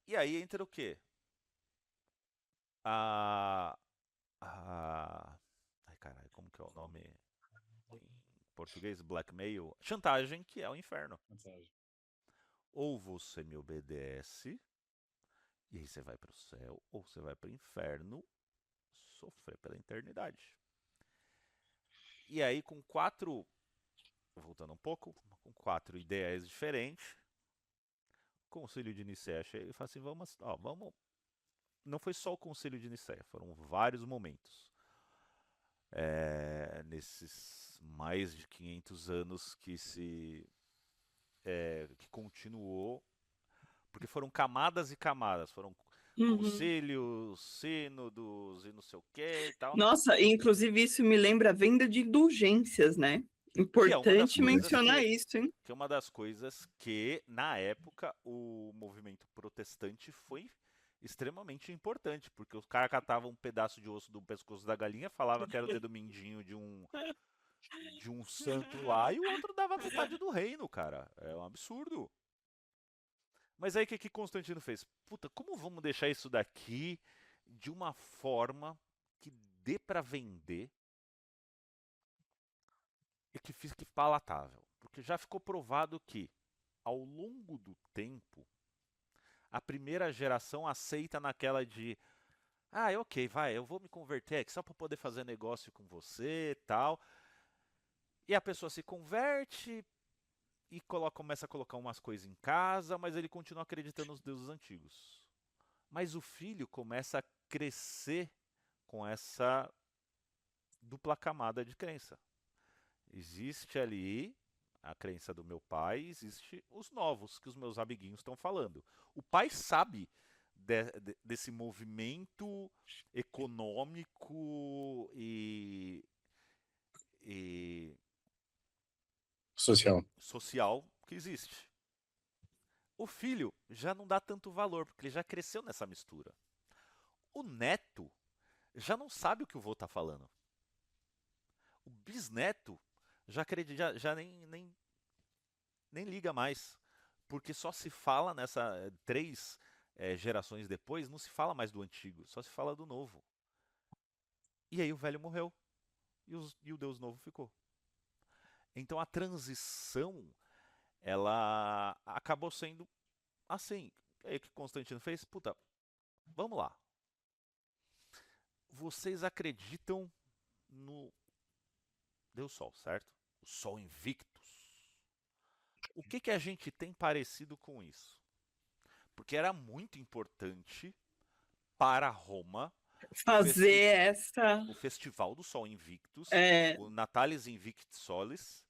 E aí entra o quê? A... Ai, caralho, como que é o nome em português? Blackmail. Chantagem, que é o inferno. Ou você me obedece, e aí você vai pro céu, ou você vai pro inferno, sofrer pela eternidade. E aí com 4, voltando um pouco, com 4 ideias diferentes, o Concílio de Nicéia chega e fala assim, vamos. Não foi só o Concílio de Nicéia, foram vários momentos. Nesses mais de 500 anos que que continuou, porque foram camadas e camadas, foram concílios, sínodos e não sei o que e tal. Nossa, inclusive isso me lembra a venda de indulgências, né? Importante mencionar isso, hein? Que é uma das coisas que, na época, o movimento protestante foi extremamente importante, porque os caras catavam um pedaço de osso do pescoço da galinha, falava que era o dedo mindinho de um santo lá, e o outro dava metade do reino, cara. É um absurdo. Mas aí o que que Constantino fez? Puta, como vamos deixar isso daqui de uma forma que dê para vender e que fique palatável? Porque já ficou provado que, ao longo do tempo, a primeira geração aceita naquela de ok, vai, eu vou me converter aqui só para poder fazer negócio com você, tal. E a pessoa se converte e começa a colocar umas coisas em casa, mas ele continua acreditando nos deuses antigos. Mas o filho começa a crescer com essa dupla camada de crença. Existe ali a crença do meu pai, existe os novos que os meus amiguinhos estão falando. O pai sabe desse movimento econômico e Social. social que existe. O filho já não dá tanto valor, porque ele já cresceu nessa mistura. O neto já não sabe o que o vô está falando. O bisneto já, acredita, já nem liga mais. Porque só se fala nessa 3 gerações depois, não se fala mais do antigo, só se fala do novo. E aí o velho morreu e o Deus novo ficou. Então a transição, ela acabou sendo assim. É o que Constantino fez? Puta, vamos lá. Vocês acreditam no Deus Sol, certo? O Sol Invictus. O que a gente tem parecido com isso? Porque era muito importante para Roma Fazer essa. o Festival do Sol Invictus, É, o Natalis Invictus Solis,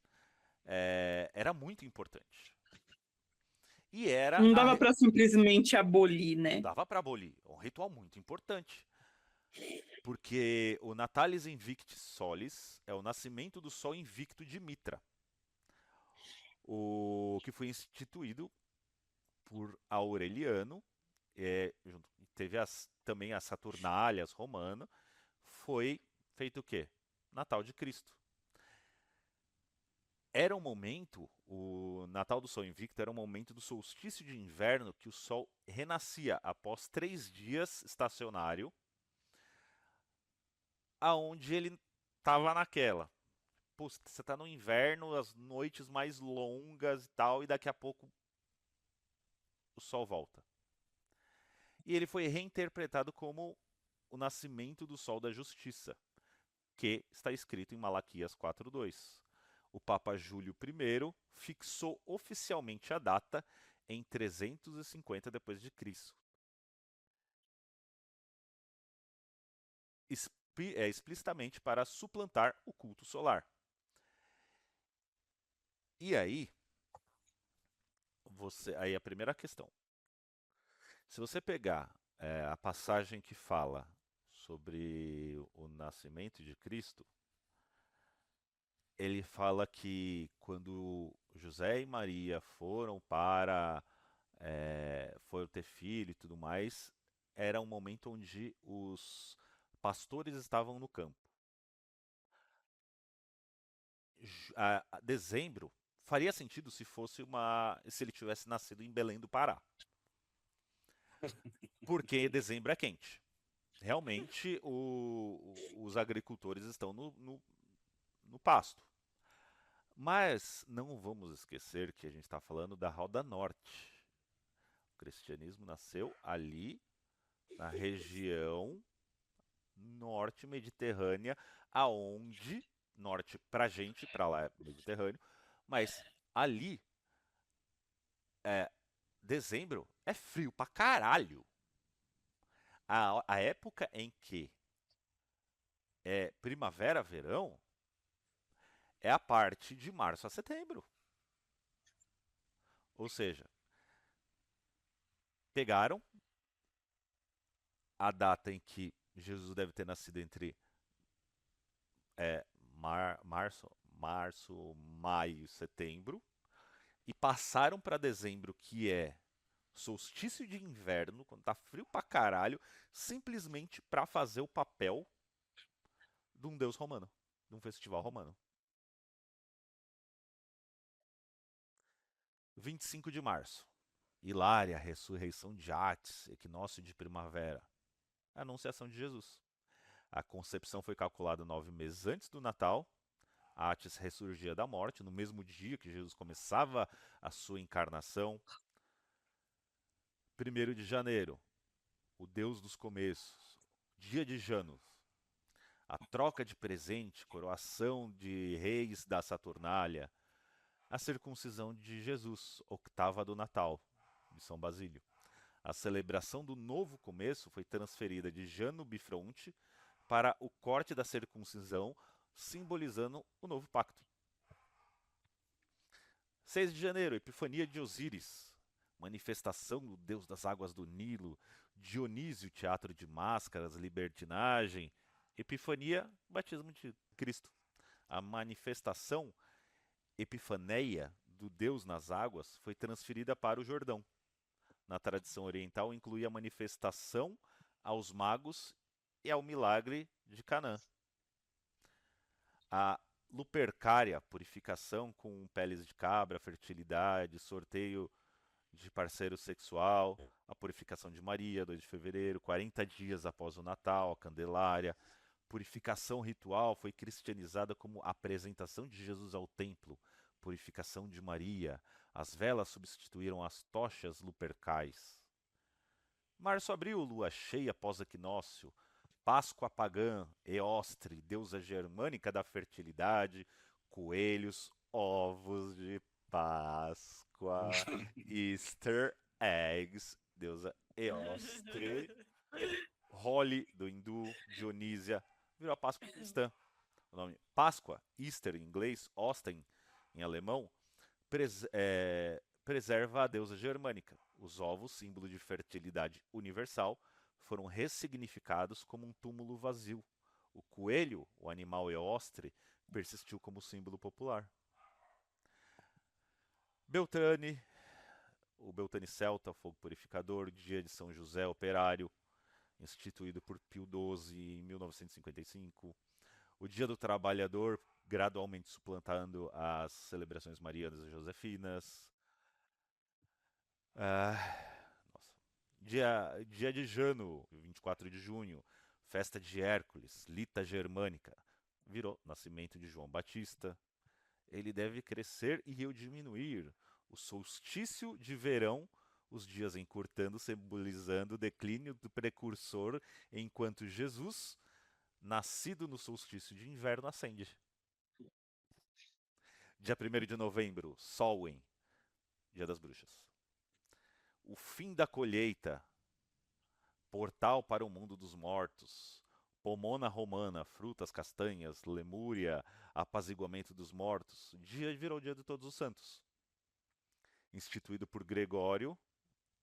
era muito importante. E era não dava para simplesmente abolir, não né? dava para abolir, é um ritual muito importante. Porque o Natalis Invictus Solis é o nascimento do Sol Invicto de Mitra, o que foi instituído por Aureliano, teve também as Saturnálias romana, foi feito o quê? Natal de Cristo. Era um momento, o Natal do Sol Invicto era um momento do solstício de inverno que o Sol renascia após 3 dias estacionário, aonde ele estava naquela. Pô, você está no inverno, as noites mais longas e tal, e daqui a pouco o Sol volta. E ele foi reinterpretado como o nascimento do Sol da Justiça, que está escrito em Malaquias 4:2. O Papa Júlio I fixou oficialmente a data em 350 depois de Cristo. Explicitamente para suplantar o culto solar. E aí, aí a primeira questão. Se você pegar a passagem que fala sobre o nascimento de Cristo, ele fala que quando José e Maria foram ter filho e tudo mais, era um momento onde os pastores estavam no campo. Dezembro faria sentido se ele tivesse nascido em Belém do Pará. Porque dezembro é quente. Realmente os agricultores estão no pasto. Mas não vamos esquecer que a gente está falando da Roda Norte. O cristianismo nasceu ali na região norte mediterrânea, aonde norte pra gente, pra lá é Mediterrâneo, mas ali dezembro é frio pra caralho. A época em que é primavera, verão, é a parte de março a setembro. Ou seja, pegaram a data em que Jesus deve ter nascido entre março, maio, setembro, e passaram para dezembro, que é solstício de inverno, quando tá frio pra caralho, simplesmente para fazer o papel de um deus romano, de um festival romano. 25 de março. Hilária, ressurreição de Atis, equinócio de primavera. A anunciação de Jesus. A concepção foi calculada 9 meses antes do Natal. Atis ressurgia da morte, no mesmo dia que Jesus começava a sua encarnação. 1º de janeiro, o Deus dos começos. Dia de Janus, a troca de presente, coroação de reis da Saturnália. A circuncisão de Jesus, octava do Natal, de São Basílio. A celebração do novo começo foi transferida de Jano Bifronte para o corte da circuncisão, simbolizando o novo pacto. 6 de janeiro, Epifania de Osíris, manifestação do deus das águas do Nilo. Dionísio, teatro de máscaras, libertinagem. Epifania, batismo de Cristo. A manifestação epifaneia do Deus nas águas foi transferida para o Jordão. Na tradição oriental, inclui a manifestação aos magos e ao milagre de Canaã. A Lupercária, purificação com peles de cabra, fertilidade, sorteio de parceiro sexual. A purificação de Maria, 2 de fevereiro, 40 dias após o Natal. A Candelária. Purificação ritual foi cristianizada como apresentação de Jesus ao templo. Purificação de Maria. As velas substituíram as tochas lupercais. Março-abril, lua cheia pós-equinócio. Páscoa pagã, Eostre, deusa germânica da fertilidade. Coelhos, ovos de Páscoa. Easter eggs, deusa Eostre. Holi, do hindu. Dionísia, virou a Páscoa cristã. O nome Páscoa, Easter em inglês, Osten em alemão, preserva a deusa germânica. Os ovos, símbolo de fertilidade universal, foram ressignificados como um túmulo vazio. O coelho, o animal eostre, persistiu como símbolo popular. Beltrane, o Beltrane celta, fogo purificador. Dia de São José operário, instituído por Pio XII em 1955. O Dia do Trabalhador, gradualmente suplantando as celebrações marianas e josefinas. Dia de Jano, 24 de junho, festa de Hércules, Lita Germânica, virou nascimento de João Batista. Ele deve crescer e eu diminuir. O solstício de verão, os dias encurtando, simbolizando o declínio do precursor, enquanto Jesus, nascido no solstício de inverno, ascende. Dia 1º de novembro, Solwen, Dia das Bruxas. O fim da colheita, portal para o mundo dos mortos. Pomona romana, frutas, castanhas, Lemúria, apaziguamento dos mortos. Dia virou o Dia de Todos os Santos. Instituído por Gregório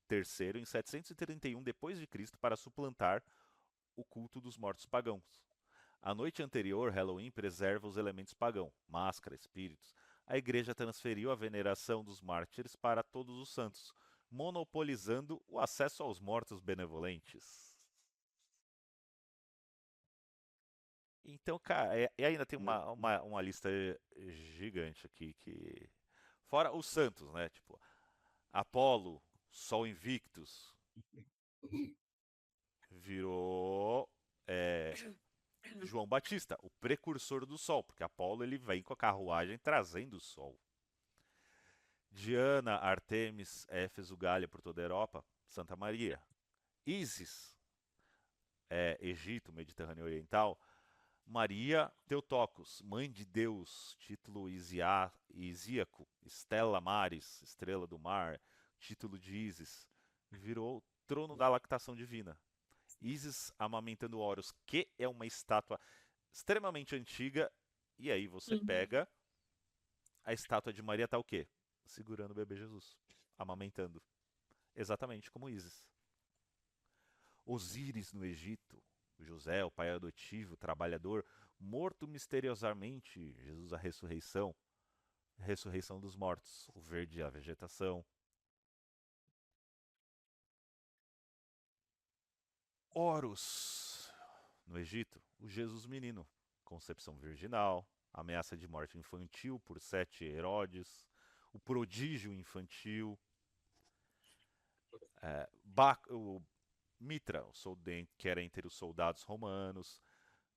III em 731 d.C. para suplantar o culto dos mortos pagãos. A noite anterior, Halloween, preserva os elementos pagãos, máscara, espíritos. A igreja transferiu a veneração dos mártires para todos os santos, monopolizando o acesso aos mortos benevolentes. Então, cara, e ainda tem uma lista gigante aqui que... Fora os santos, né? Tipo, Apolo, Sol Invictus, virou João Batista, o precursor do Sol, porque Apolo ele vem com a carruagem trazendo o Sol. Diana, Artemis, Éfeso, Gália por toda a Europa, Santa Maria. Ísis, Egito, Mediterrâneo Oriental. Maria Teotocos, mãe de Deus, título isíaco. Stella Maris, estrela do mar, título de Ísis. Virou trono da lactação divina. Ísis amamentando Horus, que é uma estátua extremamente antiga. E aí você pega a estátua de Maria, tá o quê? Segurando o bebê Jesus, amamentando. Exatamente como Ísis. Osíris no Egito, José, o pai adotivo, trabalhador, morto misteriosamente, Jesus a ressurreição dos mortos, o verde a vegetação. Horus no Egito, o Jesus menino, concepção virginal, ameaça de morte infantil por 7 Herodes, o prodígio infantil. O Mitra, que era entre os soldados romanos,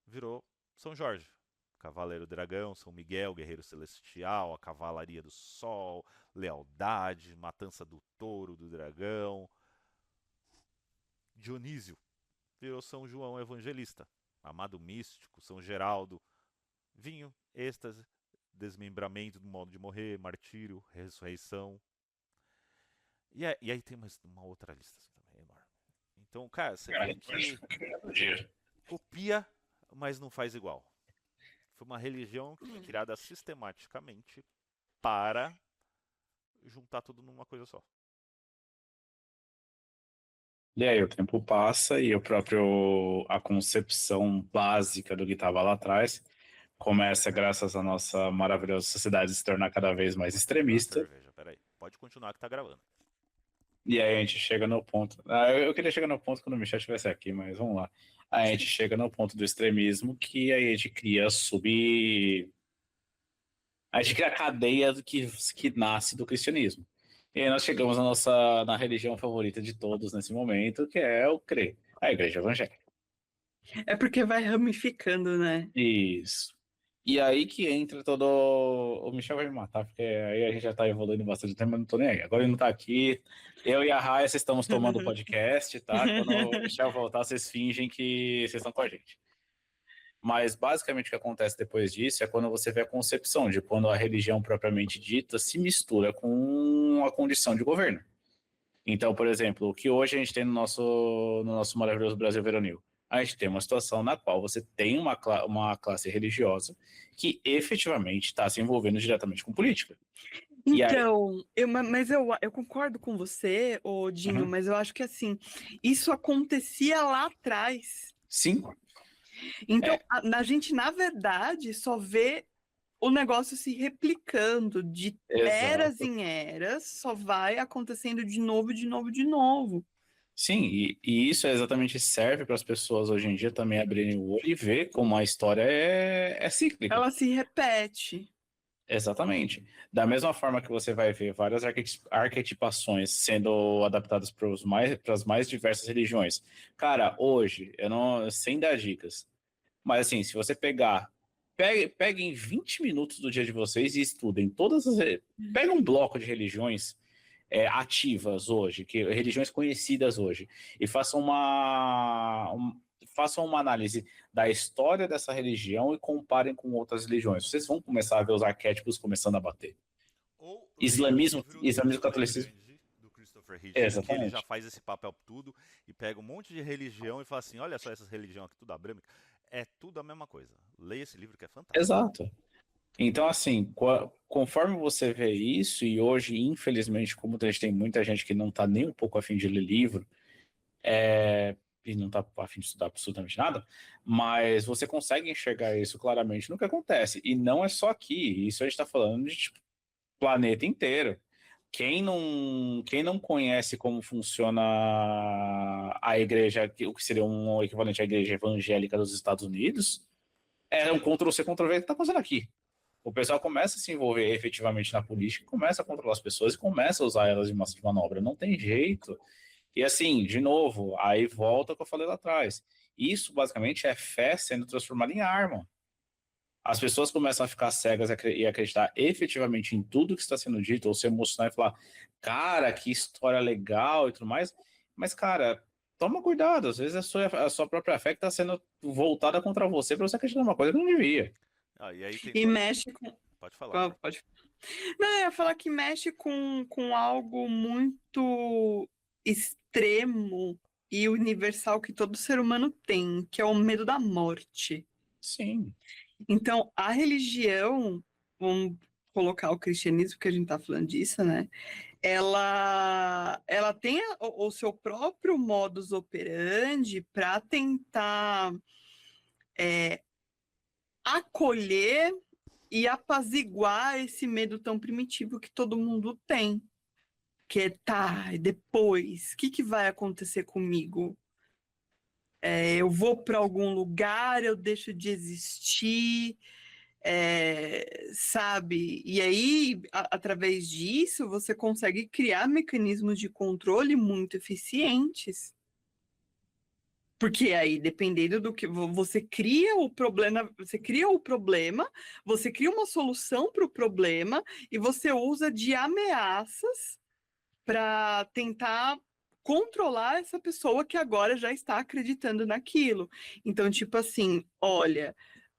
virou São Jorge. Cavaleiro Dragão, São Miguel, Guerreiro Celestial, a Cavalaria do Sol, Lealdade, Matança do Touro, do Dragão. Dionísio virou São João Evangelista. Amado Místico, São Geraldo. Vinho, êxtase, desmembramento do modo de morrer, martírio, ressurreição. E aí tem uma outra lista assim, também enorme. Então, cara, você vê que copia, mas não faz igual. Foi uma religião que foi criada sistematicamente para juntar tudo numa coisa só. E aí o tempo passa e a concepção básica do que estava lá atrás começa, graças à nossa maravilhosa sociedade, se tornar cada vez mais extremista. Cerveja, peraí. Pode continuar que tá gravando. E aí a gente chega no ponto... eu queria chegar no ponto quando o Michel estivesse aqui, mas vamos lá. A gente chega no ponto do extremismo que aí a gente cria a gente cria a cadeia que nasce do cristianismo. E aí nós chegamos na religião favorita de todos nesse momento, que é o CRE, a Igreja Evangélica. É porque vai ramificando, né? Isso. E aí que entra todo... O Michel vai me matar, porque aí a gente já tá evoluindo bastante tempo, mas não tô nem aí. Agora ele não tá aqui. Eu e a Raia, vocês estamos tomando o podcast, tá? Quando o Michel voltar, vocês fingem que vocês estão com a gente. Mas basicamente o que acontece depois disso é quando você vê a concepção de quando a religião propriamente dita se mistura com a condição de governo. Então, por exemplo, o que hoje a gente tem no nosso maravilhoso Brasil veronil? A gente tem uma situação na qual você tem uma classe religiosa que efetivamente está se envolvendo diretamente com política. Então, eu concordo com você, Dinho, mas eu acho que assim, isso acontecia lá atrás. Sim. Então, a gente, na verdade, só vê o negócio se replicando de eras em eras, só vai acontecendo de novo, de novo, de novo. Sim, e isso exatamente serve para as pessoas hoje em dia também abrirem o olho e ver como a história é cíclica. Ela se repete. Exatamente. Da mesma forma que você vai ver várias arquetipações sendo adaptadas para as mais diversas religiões. Cara, hoje, sem dar dicas, mas assim, se você peguem 20 minutos do dia de vocês e estudem pega um bloco de religiões ativas hoje, religiões conhecidas hoje, e façam uma análise da história dessa religião e comparem com outras religiões. Vocês vão começar a ver os arquétipos começando a bater. Islamismo, catolicismo. Do Christopher Hitchens, que ele já faz esse papel tudo e pega um monte de religião e fala assim, olha só essas religiões aqui, tudo abrâmica, é tudo a mesma coisa. Leia esse livro que é fantástico. Exato. Então, assim, conforme você vê isso, e hoje, infelizmente, como a gente tem muita gente que não está nem um pouco a fim de ler livro, e não está a fim de estudar absolutamente nada, mas você consegue enxergar isso claramente no que acontece. E não é só aqui, isso a gente está falando de planeta inteiro. Quem não conhece como funciona a igreja, o que seria um equivalente à igreja evangélica dos Estados Unidos, é um Ctrl-C, Ctrl-V que está acontecendo aqui. O pessoal começa a se envolver efetivamente na política, começa a controlar as pessoas e começa a usar elas de massa de manobra. Não tem jeito. E assim, de novo, aí volta o que eu falei lá atrás. Isso, basicamente, é fé sendo transformada em arma. As pessoas começam a ficar cegas e acreditar efetivamente em tudo que está sendo dito, ou se emocionar e falar, cara, que história legal e tudo mais. Mas, cara, toma cuidado. Às vezes a sua própria fé que está sendo voltada contra você para você acreditar numa coisa que não devia. E mexe com... Pode falar. Pode. Não, eu ia falar que mexe com algo muito extremo e universal que todo ser humano tem, que é o medo da morte. Sim. Então, a religião, vamos colocar o cristianismo, porque a gente está falando disso, né? Ela tem o seu próprio modus operandi para tentar acolher e apaziguar esse medo tão primitivo que todo mundo tem. Que é, tá, depois, o que vai acontecer comigo? Eu vou para algum lugar, eu deixo de existir, sabe? E aí, através disso, você consegue criar mecanismos de controle muito eficientes. Porque aí, dependendo do que você cria o problema, você cria uma solução para o problema e você usa de ameaças para tentar controlar essa pessoa que agora já está acreditando naquilo. Então, tipo assim, olha,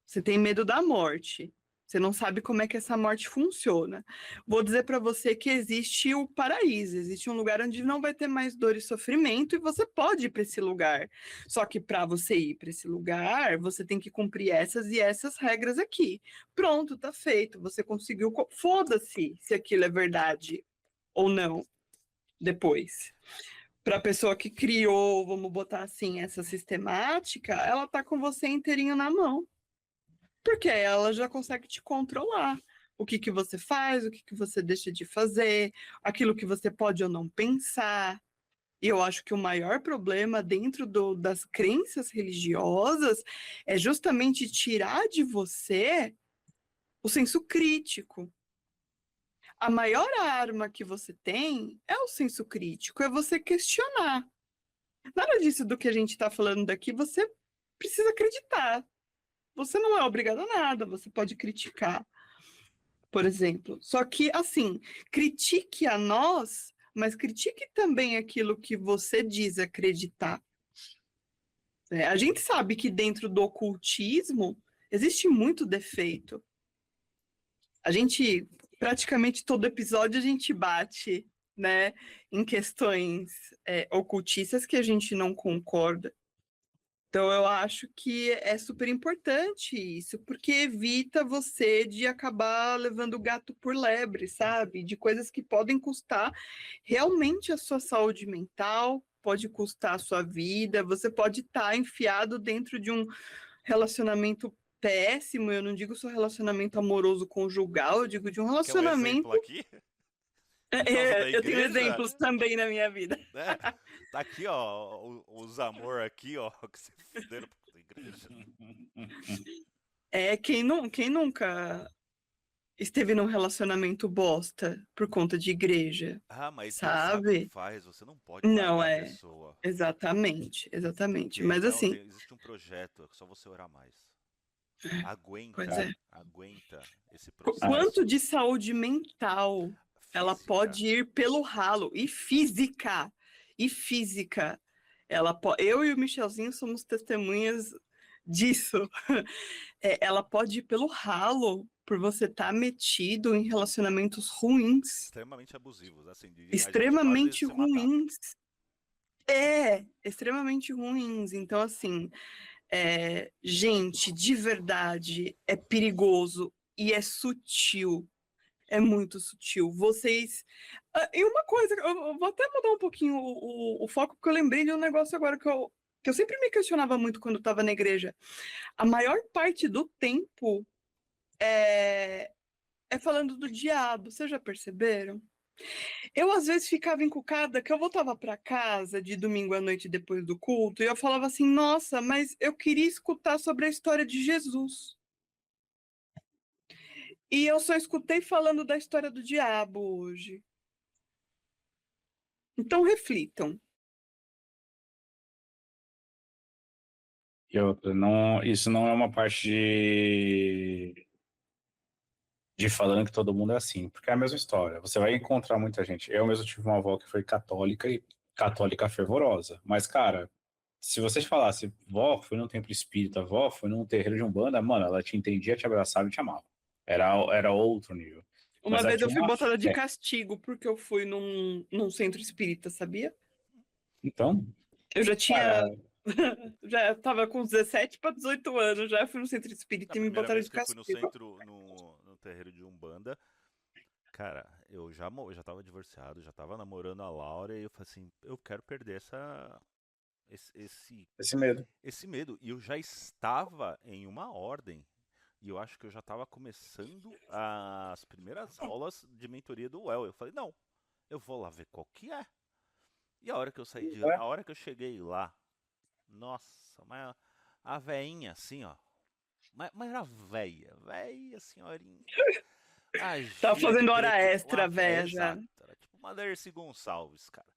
você tem medo da morte. Você não sabe como é que essa morte funciona. Vou dizer para você que existe o paraíso, existe um lugar onde não vai ter mais dor e sofrimento e você pode ir para esse lugar. Só que para você ir para esse lugar, você tem que cumprir essas e essas regras aqui. Pronto, tá feito. Você conseguiu. Foda-se se aquilo é verdade ou não depois. Para a pessoa que criou, vamos botar assim, essa sistemática, ela tá com você inteirinho na mão. Porque ela já consegue te controlar. O que você faz, o que você deixa de fazer, aquilo que você pode ou não pensar. E eu acho que o maior problema dentro das crenças religiosas é justamente tirar de você o senso crítico. A maior arma que você tem é o senso crítico, é você questionar. Nada disso do que a gente está falando daqui, você precisa acreditar. Você não é obrigado a nada, você pode criticar, por exemplo. Só que, assim, critique a nós, mas critique também aquilo que você diz acreditar. A gente sabe que dentro do ocultismo existe muito defeito. A gente, praticamente todo episódio, a gente bate, né, em questões ocultistas que a gente não concorda. Então, eu acho que é super importante isso, porque evita você de acabar levando o gato por lebre, sabe? De coisas que podem custar realmente a sua saúde mental, pode custar a sua vida, você pode estar enfiado dentro de um relacionamento péssimo, eu não digo só relacionamento amoroso conjugal, eu digo de um Quer um exemplo relacionamento. aqui? Por causa da Eu tenho igreja? exemplos também na minha vida. Né? Tá aqui, ó, os amor aqui, ó, que se fuderam por causa da igreja. Quem nunca esteve num relacionamento bosta por conta de igreja, Ah, mas Deus sabe o que sabe? faz, você não pode Não largar a é. pessoa. Exatamente, exatamente. Porque Mas não, assim, existe um projeto, é só você orar mais. pois Aguenta, é. aguenta esse Ah, Quanto processo. de saúde mental ela Física. pode ir pelo ralo e física. E física. Eu e o Michelzinho somos testemunhas disso. Ela pode ir pelo ralo por você estar metido em relacionamentos ruins, Extremamente abusivos, assim, de a gente quase extremamente se matar. ruins. Extremamente ruins. Então, assim, gente, de verdade, é perigoso e é sutil. É muito sutil. Vocês. E uma coisa, eu vou até mudar um pouquinho o foco, porque eu lembrei de um negócio agora que eu sempre me questionava muito quando estava na igreja. A maior parte do tempo é falando do diabo, vocês já perceberam? Eu, às vezes, ficava encucada que eu voltava para casa de domingo à noite depois do culto e eu falava assim: nossa, mas eu queria escutar sobre a história de Jesus. E eu só escutei falando da história do diabo hoje. Então, reflitam. e outra, não, isso não é uma parte de falando que todo mundo é assim, porque é a mesma história. Você vai encontrar muita gente. Eu mesmo tive uma avó que foi católica e católica fervorosa. Mas, cara, se você falasse, vó, fui num templo espírita, vó, fui num terreiro de umbanda, mano, ela te entendia, te abraçava e te amava. Era outro nível. Uma Mas ela vez eu tinha fui uma botada de fé. castigo porque eu fui num centro espírita, sabia? Então, Eu já tinha. cara, Já estava com 17 para 18 anos, já fui no centro A espírita e me primeira botaram vez de que eu fui no castigo. centro, no terreiro de Umbanda, cara, eu já tava divorciado, já tava namorando a Laura e eu falei assim, eu quero perder esse, esse, esse medo. esse medo. E eu já estava em uma ordem. E eu acho que eu já estava começando as primeiras aulas de mentoria do Well. Eu falei, não, eu vou lá ver qual que é. E a hora que eu saí de, É. a hora que eu cheguei lá, nossa, mas a veinha assim, ó. Mas era velha senhorinha. A Tá gira de fazendo hora preto, extra, véia, já. exato, era tipo uma Dercy Gonçalves, cara.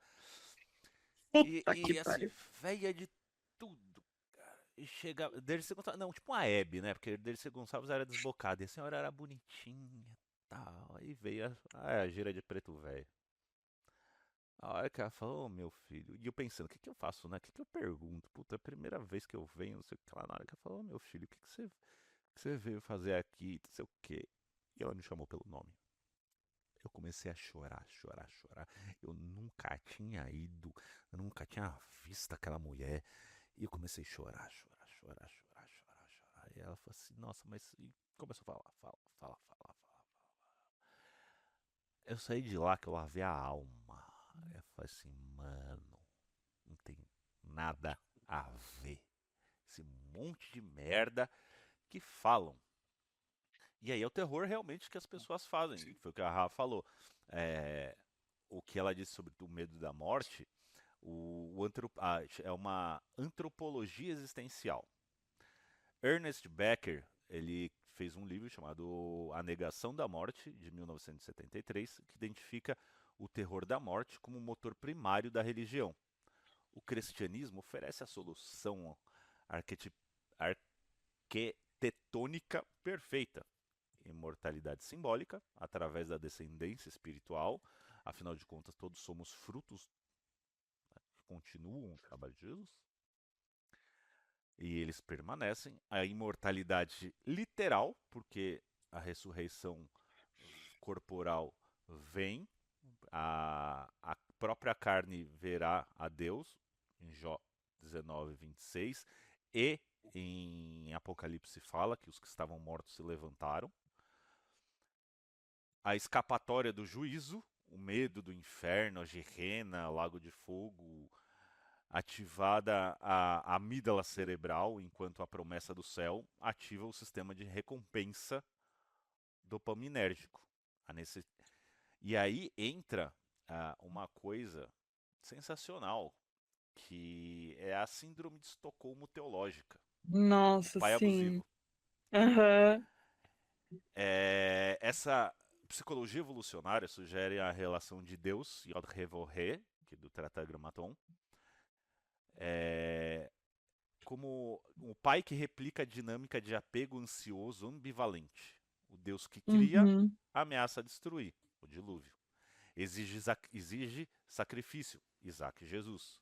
Puta que E assim, pariu. velha de tudo, cara. E chegava. Dercy Gonçalves. Não, tipo uma Hebe, né? Porque Dercy Gonçalves era desbocada. E a senhora era bonitinha e tal. Aí veio a gira de preto velho. A hora que ela falou, ô meu filho. E eu pensando, o que que eu faço, né? O que que eu pergunto? Puta, é a primeira vez que eu venho, não sei o que lá. Na hora que ela falou, ô meu filho, o que que você veio fazer aqui? Não sei o quê. E ela me chamou pelo nome. Eu comecei a chorar, chorar, chorar. Eu nunca tinha ido, eu nunca tinha visto aquela mulher. E eu comecei a chorar, chorar, chorar, chorar, chorar, chorar. E ela falou assim, nossa, mas. E começou a falar. Eu saí de lá que eu lavei a alma. Eu falei assim, mano, não tem nada a ver. Esse monte de merda que falam. E aí é o terror realmente que as pessoas fazem. Foi o que a Rafa falou. É, o que ela disse sobre o medo da morte é uma antropologia existencial. Ernest Becker, ele fez um livro chamado A Negação da Morte, de 1973, que identifica o terror da morte como motor primário da religião. O cristianismo oferece a solução arquitetônica perfeita. Imortalidade simbólica, através da descendência espiritual, afinal de contas, todos somos frutos que continuam o trabalho de Jesus. E eles permanecem. A imortalidade literal, porque a ressurreição corporal vem, a própria carne verá a Deus, em Jó 19, 26, e em Apocalipse fala que os que estavam mortos se levantaram. A escapatória do juízo, o medo do inferno, a Gehenna, Lago de Fogo, ativada a amígdala cerebral, enquanto a promessa do céu ativa o sistema de recompensa dopaminérgico. E aí entra uma coisa sensacional, que é a síndrome de Estocolmo teológica. Nossa, Pai sim. abusivo. Aham. Essa psicologia evolucionária sugere a relação de Deus, Yod Revoré, que é do Tetragrammaton, como o pai que replica a dinâmica de apego ansioso ambivalente. O Deus que cria Uhum. ameaça destruir, o dilúvio. Exige sacrifício, Isaac e Jesus.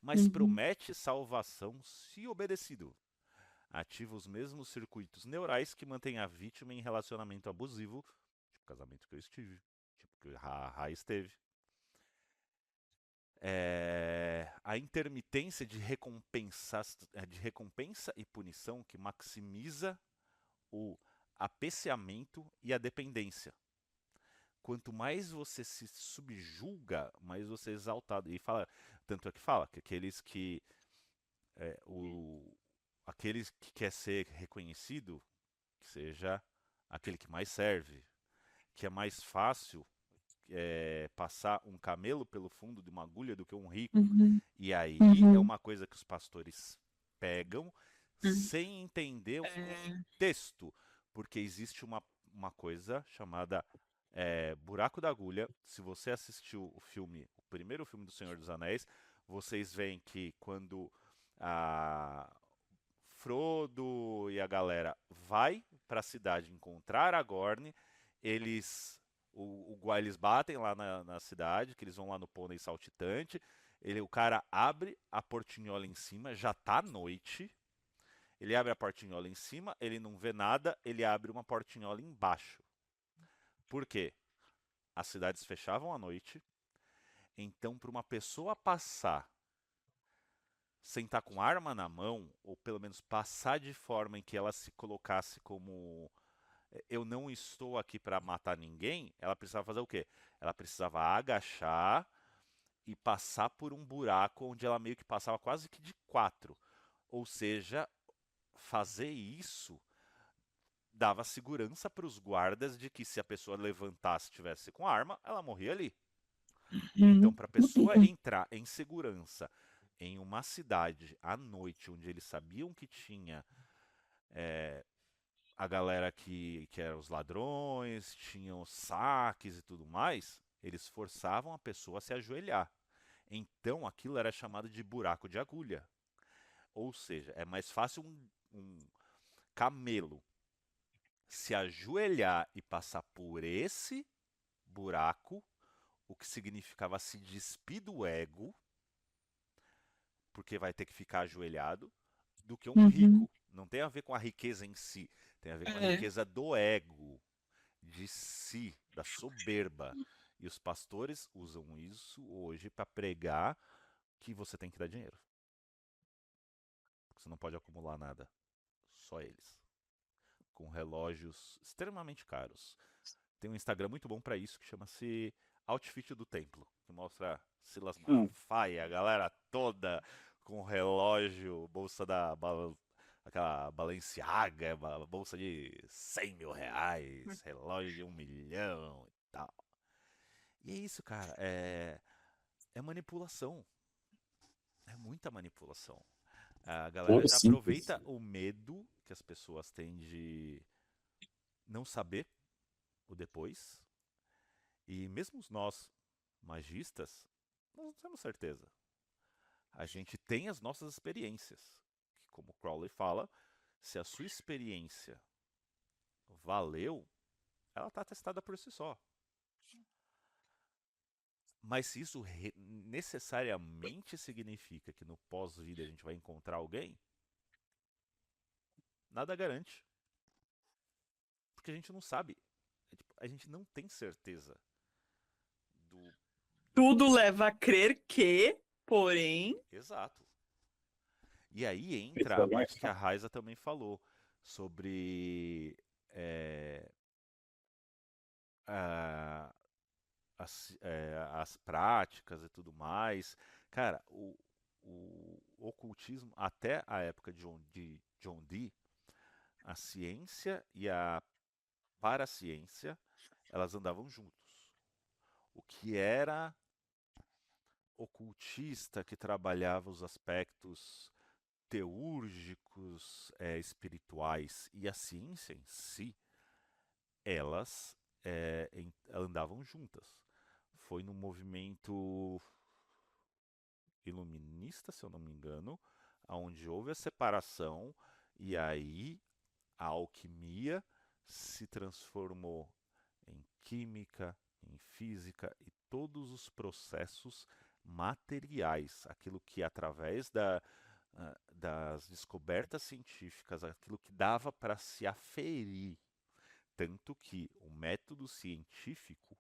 Mas Uhum. promete salvação se obedecido. Ativa os mesmos circuitos neurais que mantêm a vítima em relacionamento abusivo, tipo o casamento que eu estive, tipo que a Ra esteve. A intermitência de recompensa e punição que maximiza o apeciamento e a dependência. Quanto mais você se subjuga, mais você é exaltado. E fala, tanto é que fala que aqueles que quer ser reconhecido, que seja aquele que mais serve, que é mais fácil passar um camelo pelo fundo de uma agulha do que um rico. Uhum. E aí é Uhum. uma coisa que os pastores pegam Uhum. sem entender o contexto, porque existe uma coisa chamada buraco da agulha. Se você assistiu o primeiro filme do Senhor dos Anéis, vocês veem que quando a Frodo e a galera vai para a cidade encontrar a Gorne, eles batem lá na cidade, que eles vão lá no pônei saltitante. O cara abre a portinhola em cima, já tá noite. Ele abre a portinhola em cima, ele não vê nada, ele abre uma portinhola embaixo. Por quê? As cidades fechavam à noite, então para uma pessoa passar sem estar com arma na mão, ou pelo menos passar de forma em que ela se colocasse como eu não estou aqui para matar ninguém, ela precisava fazer o quê? Ela precisava agachar e passar por um buraco onde ela meio que passava quase que de 4. Ou seja, fazer isso dava segurança para os guardas de que se a pessoa levantasse e estivesse com arma, ela morria ali. Então, para a pessoa entrar em segurança em uma cidade à noite, onde eles sabiam que tinha a galera que eram os ladrões, tinham saques e tudo mais, eles forçavam a pessoa a se ajoelhar. Então aquilo era chamado de buraco de agulha. Ou seja, é mais fácil um camelo se ajoelhar e passar por esse buraco, o que significava se despir do ego, porque vai ter que ficar ajoelhado, do que um Uhum. rico. Não tem a ver com a riqueza em si, tem a ver com a É. riqueza do ego, de si, da soberba. E os pastores usam isso hoje para pregar que você tem que dar dinheiro. Você não pode acumular nada, só eles. Com relógios extremamente caros. Tem um Instagram muito bom para isso que chama-se Outfit do Templo, que mostra Silas Hum. Malafaia, a galera toda com relógio, bolsa aquela Balenciaga, bolsa de 100 mil reais, relógio de 1 milhão e tal. E é isso, cara, é manipulação, é muita manipulação. A galera Puro já simples. aproveita o medo que as pessoas têm de não saber o depois. E mesmo nós, magistas, nós não temos certeza. A gente tem as nossas experiências. Que, como Crowley fala, se a sua experiência valeu, ela está testada por si só. Mas se isso necessariamente significa que no pós-vida a gente vai encontrar alguém, nada garante. Porque a gente não sabe. A gente não tem certeza do. Tudo leva a crer que, porém. Exato. E aí Isso entra a é mais parte que a Raiza também falou sobre a- as práticas e tudo mais. Cara, o ocultismo, até a época de John Dee, a ciência e a paraciência, elas andavam juntos. O que era ocultista que trabalhava os aspectos teúrgicos, espirituais e a ciência em si, elas andavam juntas. Foi no movimento iluminista, se eu não me engano, onde houve a separação e aí a alquimia se transformou em química, em física e todos os processos materiais, aquilo que através das descobertas científicas, aquilo que dava para se aferir, tanto que o método científico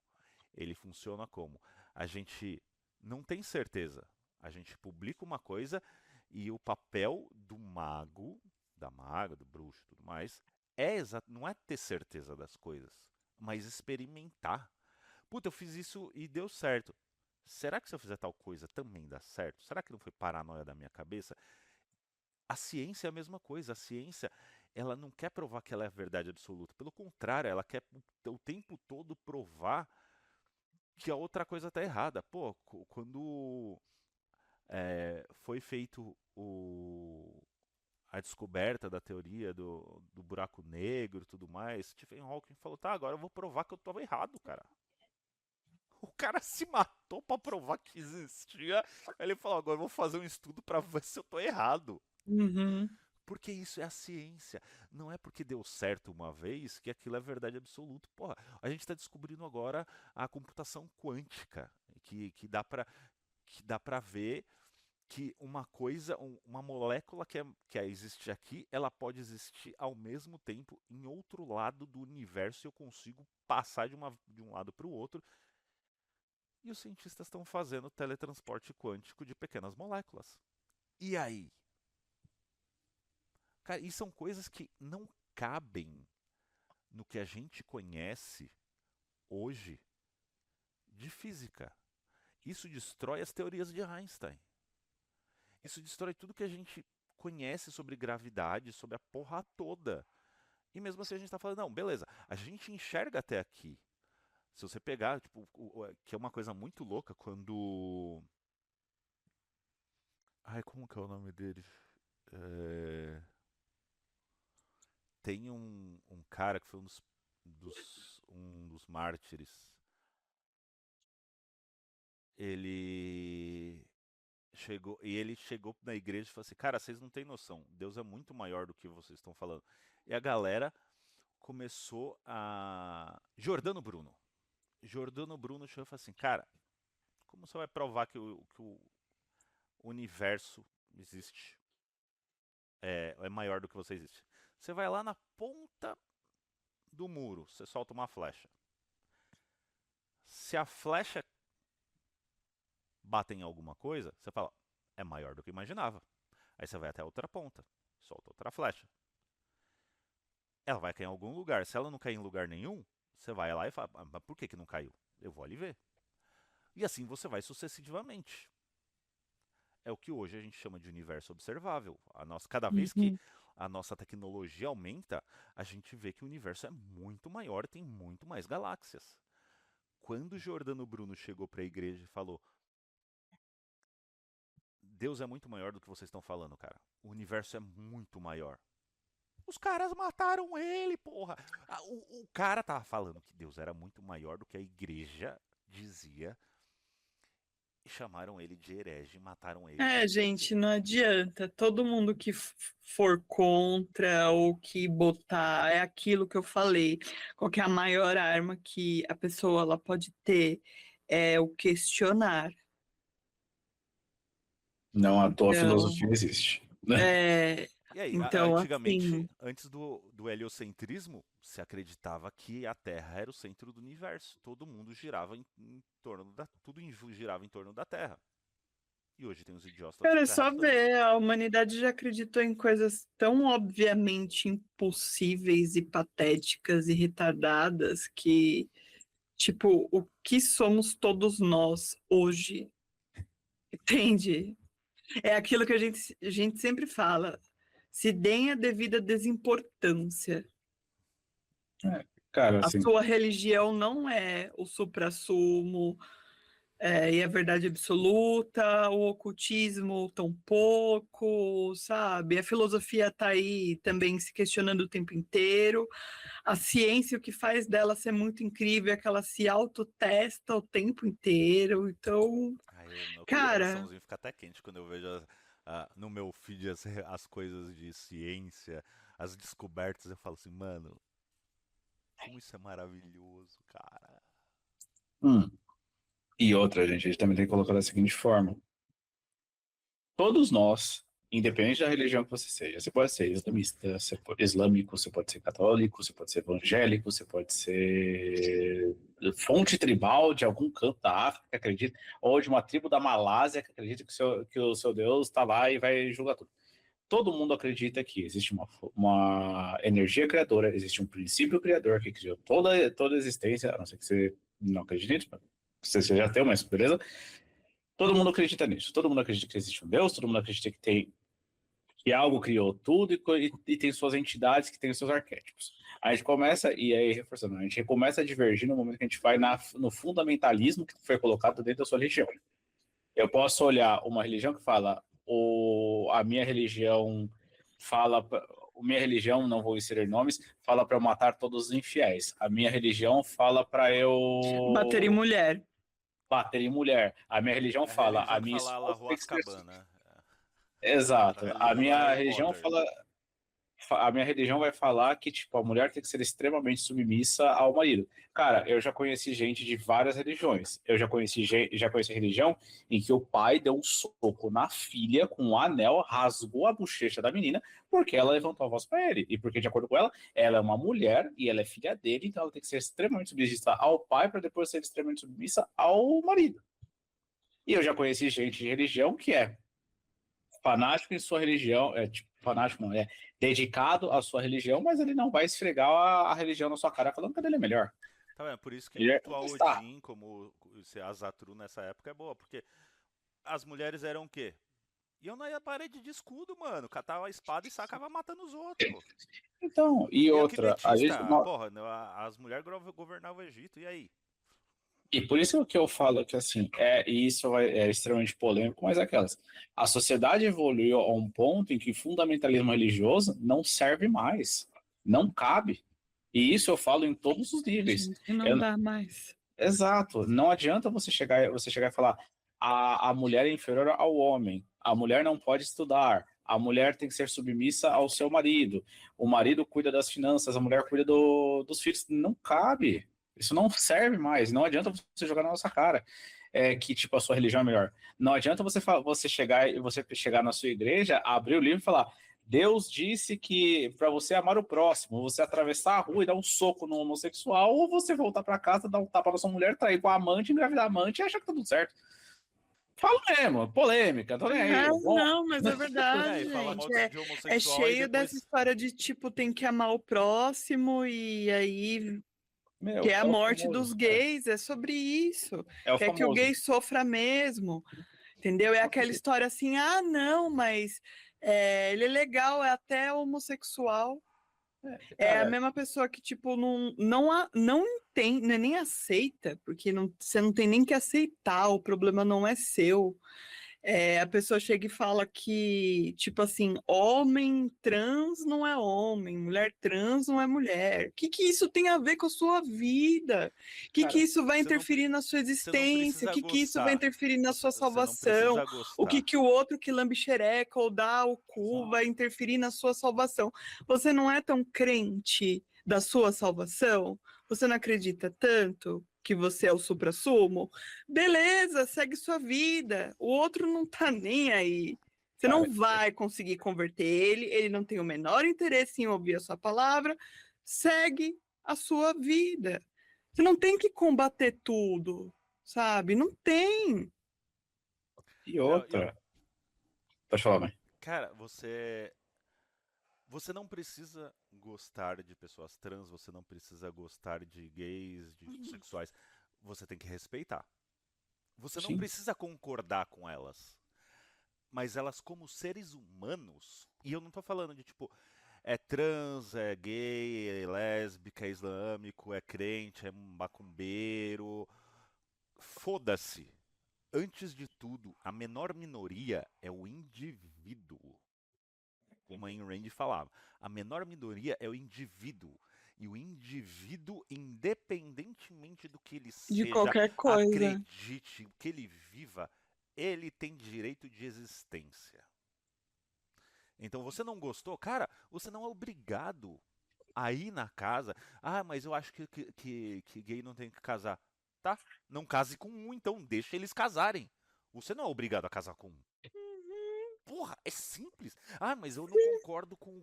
ele funciona como a gente não tem certeza, a gente publica uma coisa e o papel do mago, da maga, do bruxo, e tudo mais, não é ter certeza das coisas, mas experimentar. Puta, eu fiz isso e deu certo. Será que se eu fizer tal coisa também dá certo? Será que não foi paranoia da minha cabeça? A ciência é a mesma coisa. A ciência, ela não quer provar que ela é a verdade absoluta. Pelo contrário, ela quer o tempo todo provar que a outra coisa está errada. Pô, quando foi feito a descoberta da teoria do buraco negro e tudo mais, Stephen Hawking falou, tá, agora eu vou provar que eu estava errado, cara. O cara se matou pra provar que existia. Aí ele falou, agora eu vou fazer um estudo pra ver se eu tô errado. Uhum. Porque isso é a ciência. Não é porque deu certo uma vez que aquilo é verdade absoluta. Porra, a gente está descobrindo agora a computação quântica, que dá para ver que uma coisa, uma molécula que existe aqui, ela pode existir ao mesmo tempo em outro lado do universo e eu consigo passar de um lado para o outro. E os cientistas estão fazendo teletransporte quântico de pequenas moléculas. E aí? Cara, e são coisas que não cabem no que a gente conhece hoje de física. Isso destrói as teorias de Einstein. Isso destrói tudo que a gente conhece sobre gravidade, sobre a porra toda. E mesmo assim a gente está falando, não, beleza, a gente enxerga até aqui. Se você pegar, tipo, que é uma coisa muito louca quando. Ai, como que é o nome dele? É... Tem um cara que foi um dos mártires. Ele ele chegou na igreja e falou assim, cara, vocês não têm noção, Deus é muito maior do que vocês estão falando. E a galera começou a... Jordano Bruno chegou e falou assim, cara, como você vai provar que o universo existe? É maior do que você existe. Você vai lá na ponta do muro, você solta uma flecha. Se a flecha bate em alguma coisa, você fala, é maior do que eu imaginava. Aí você vai até a outra ponta, solta outra flecha. Ela vai cair em algum lugar. Se ela não cair em lugar nenhum, você vai lá e fala, mas por que não caiu? Eu vou ali ver. E assim você vai sucessivamente. É o que hoje a gente chama de universo observável. Cada vez que a nossa tecnologia aumenta, a gente vê que o universo é muito maior, tem muito mais galáxias. Quando Giordano Bruno chegou para a igreja e falou, Deus é muito maior do que vocês estão falando, cara. O universo é muito maior. Os caras mataram ele, porra. O cara tava falando que Deus era muito maior do que a igreja dizia. E chamaram ele de herege e mataram ele. Gente, não adianta. Todo mundo que for contra ou que botar, é aquilo que eu falei. Qual que é a maior arma que a pessoa ela pode ter? É o questionar. Não à toa a Então, filosofia existe. Né? E aí, então antigamente, assim, antes do heliocentrismo, se acreditava que a Terra era o centro do universo. Todo mundo girava em torno girava em torno da Terra. E hoje tem os idiotas cara, é que só ver, a humanidade já acreditou em coisas tão obviamente impossíveis e patéticas e retardadas que, tipo, o que somos todos nós hoje, entende? É aquilo que a gente sempre fala, se deem a devida desimportância. Cara, A assim, sua religião não é o suprassumo, e a verdade absoluta, o ocultismo tampouco, sabe? A filosofia está aí também se questionando o tempo inteiro. A ciência, o que faz dela ser muito incrível é que ela se autotesta o tempo inteiro. Então, meu cara, coraçãozinho fica até quente quando eu vejo no meu feed as coisas de ciência, as descobertas. Eu falo assim, mano, como isso é maravilhoso, cara. e outra, gente, a gente também tem que colocar da seguinte forma. Todos nós, independente da religião que você seja, você pode ser islamista, você pode islâmico, você pode ser católico, você pode ser evangélico, você pode ser fonte tribal de algum canto da África que acredita, ou de uma tribo da Malásia que acredita que o seu Deus está lá e vai julgar tudo. Todo mundo acredita que existe uma energia criadora, existe um princípio criador que criou toda a existência, a não ser que você não acredite nisso, você já tem, mas beleza? Todo mundo acredita nisso. Todo mundo acredita que existe um Deus, todo mundo acredita que algo criou tudo e tem suas entidades, que tem os seus arquétipos. A gente começa, e aí reforçando, a gente começa a divergir no momento que a gente vai no fundamentalismo que foi colocado dentro da sua religião. Eu posso olhar uma religião que fala, a minha religião fala, minha religião, não vou inserir nomes, fala para eu matar todos os infiéis. A minha religião fala para eu bater em mulher. bater em mulher. A minha religião fala, a Que minha fala esposa tem que ser... Azkaban, Exato. A Fala minha Harry religião Potter. fala, a minha religião vai falar que tipo a mulher tem que ser extremamente submissa ao marido. Cara, eu já conheci gente de várias religiões. Eu já conheci religião em que o pai deu um soco na filha com um anel, rasgou a bochecha da menina porque ela levantou a voz para ele e porque de acordo com ela, ela é uma mulher e ela é filha dele, então ela tem que ser extremamente submissa ao pai para depois ser extremamente submissa ao marido. E eu já conheci gente de religião que é fanático em sua religião, tipo, fanático não, é dedicado à sua religião, mas ele não vai esfregar a religião na sua cara falando que ele é melhor. Tá vendo? Por isso que Ele cultuar está. Odin, como ser Azatru nessa época é boa, porque as mulheres eram o quê? Iam na parede de escudo, mano, catava a espada e sacava matando os outros. Então, e outra, a gente, porra, as mulheres governavam o Egito, e aí? e por isso que eu falo que assim, e isso é extremamente polêmico, mas é aquelas. A sociedade evoluiu a um ponto em que fundamentalismo religioso não serve mais. Não cabe. E isso eu falo em todos os níveis. Gente, não Eu- dá mais. Exato. Não adianta você chegar e falar a mulher é inferior ao homem, a mulher não pode estudar, a mulher tem que ser submissa ao seu marido, o marido cuida das finanças, a mulher cuida dos filhos. Não cabe. Isso não serve mais. Não adianta você jogar na nossa cara que tipo a sua religião é melhor. Não adianta você chegar na sua igreja, abrir o livro e falar: Deus disse que para você amar o próximo, você atravessar a rua e dar um soco no homossexual, ou você voltar para casa, dar um tapa na sua mulher, trair com a amante, engravidar a amante e achar que tá tudo certo. Falo mesmo, polêmica, tô nem aí. Não, mas é É, verdade, e falar mal gente. de É homossexual e cheio dessa depois. história de, tipo, tem que amar o próximo e aí que é a É o morte famoso. dos gays, é sobre isso. É o Quer que o famoso. gay sofra mesmo, entendeu? É aquela história assim, não, mas ele é legal, é até homossexual. É a Cara, mesma pessoa que, tipo, não entende, nem aceita, porque você não tem nem que aceitar, o problema não é seu. A pessoa chega e fala que, tipo assim, homem trans não é homem, mulher trans não é mulher. O que isso tem a ver com a sua vida? O que cara, isso vai Você não, interferir na sua você não existência? O precisa que isso vai gostar. interferir na sua Você não salvação? precisa O gostar. que o outro que lambe xereca ou dá o cu vai interferir na sua salvação? Você não é tão crente da sua salvação? Você não acredita tanto que você é o suprassumo? Beleza, segue sua vida. O outro não tá nem aí. Você cara, não vai conseguir converter ele não tem o menor interesse em ouvir a sua palavra. Segue a sua vida. Você não tem que combater tudo, sabe? Não tem. e Não, outra. Pode falar, mãe. cara, você não precisa gostar de pessoas trans, você não precisa gostar de gays, de homossexuais. Você tem que respeitar. Você não Sim. precisa concordar com elas. Mas elas, como seres humanos, e eu não tô falando de tipo, é trans, é gay, é lésbica, é islâmico, é crente, é macumbeiro. Foda-se. Antes de tudo, a menor minoria é o indivíduo. Como a Ayn Rand falava, a menor minoria é o indivíduo. E o indivíduo, independentemente do que ele De seja, qualquer coisa. acredite, o que ele viva, ele tem direito de existência. Então, você não gostou? Cara, você não é obrigado a ir na casa. Ah, mas eu acho que gay não tem que casar. Tá? Não case com um, então deixa eles casarem. Você não é obrigado a casar com um. Porra, é simples. Ah, mas eu não concordo com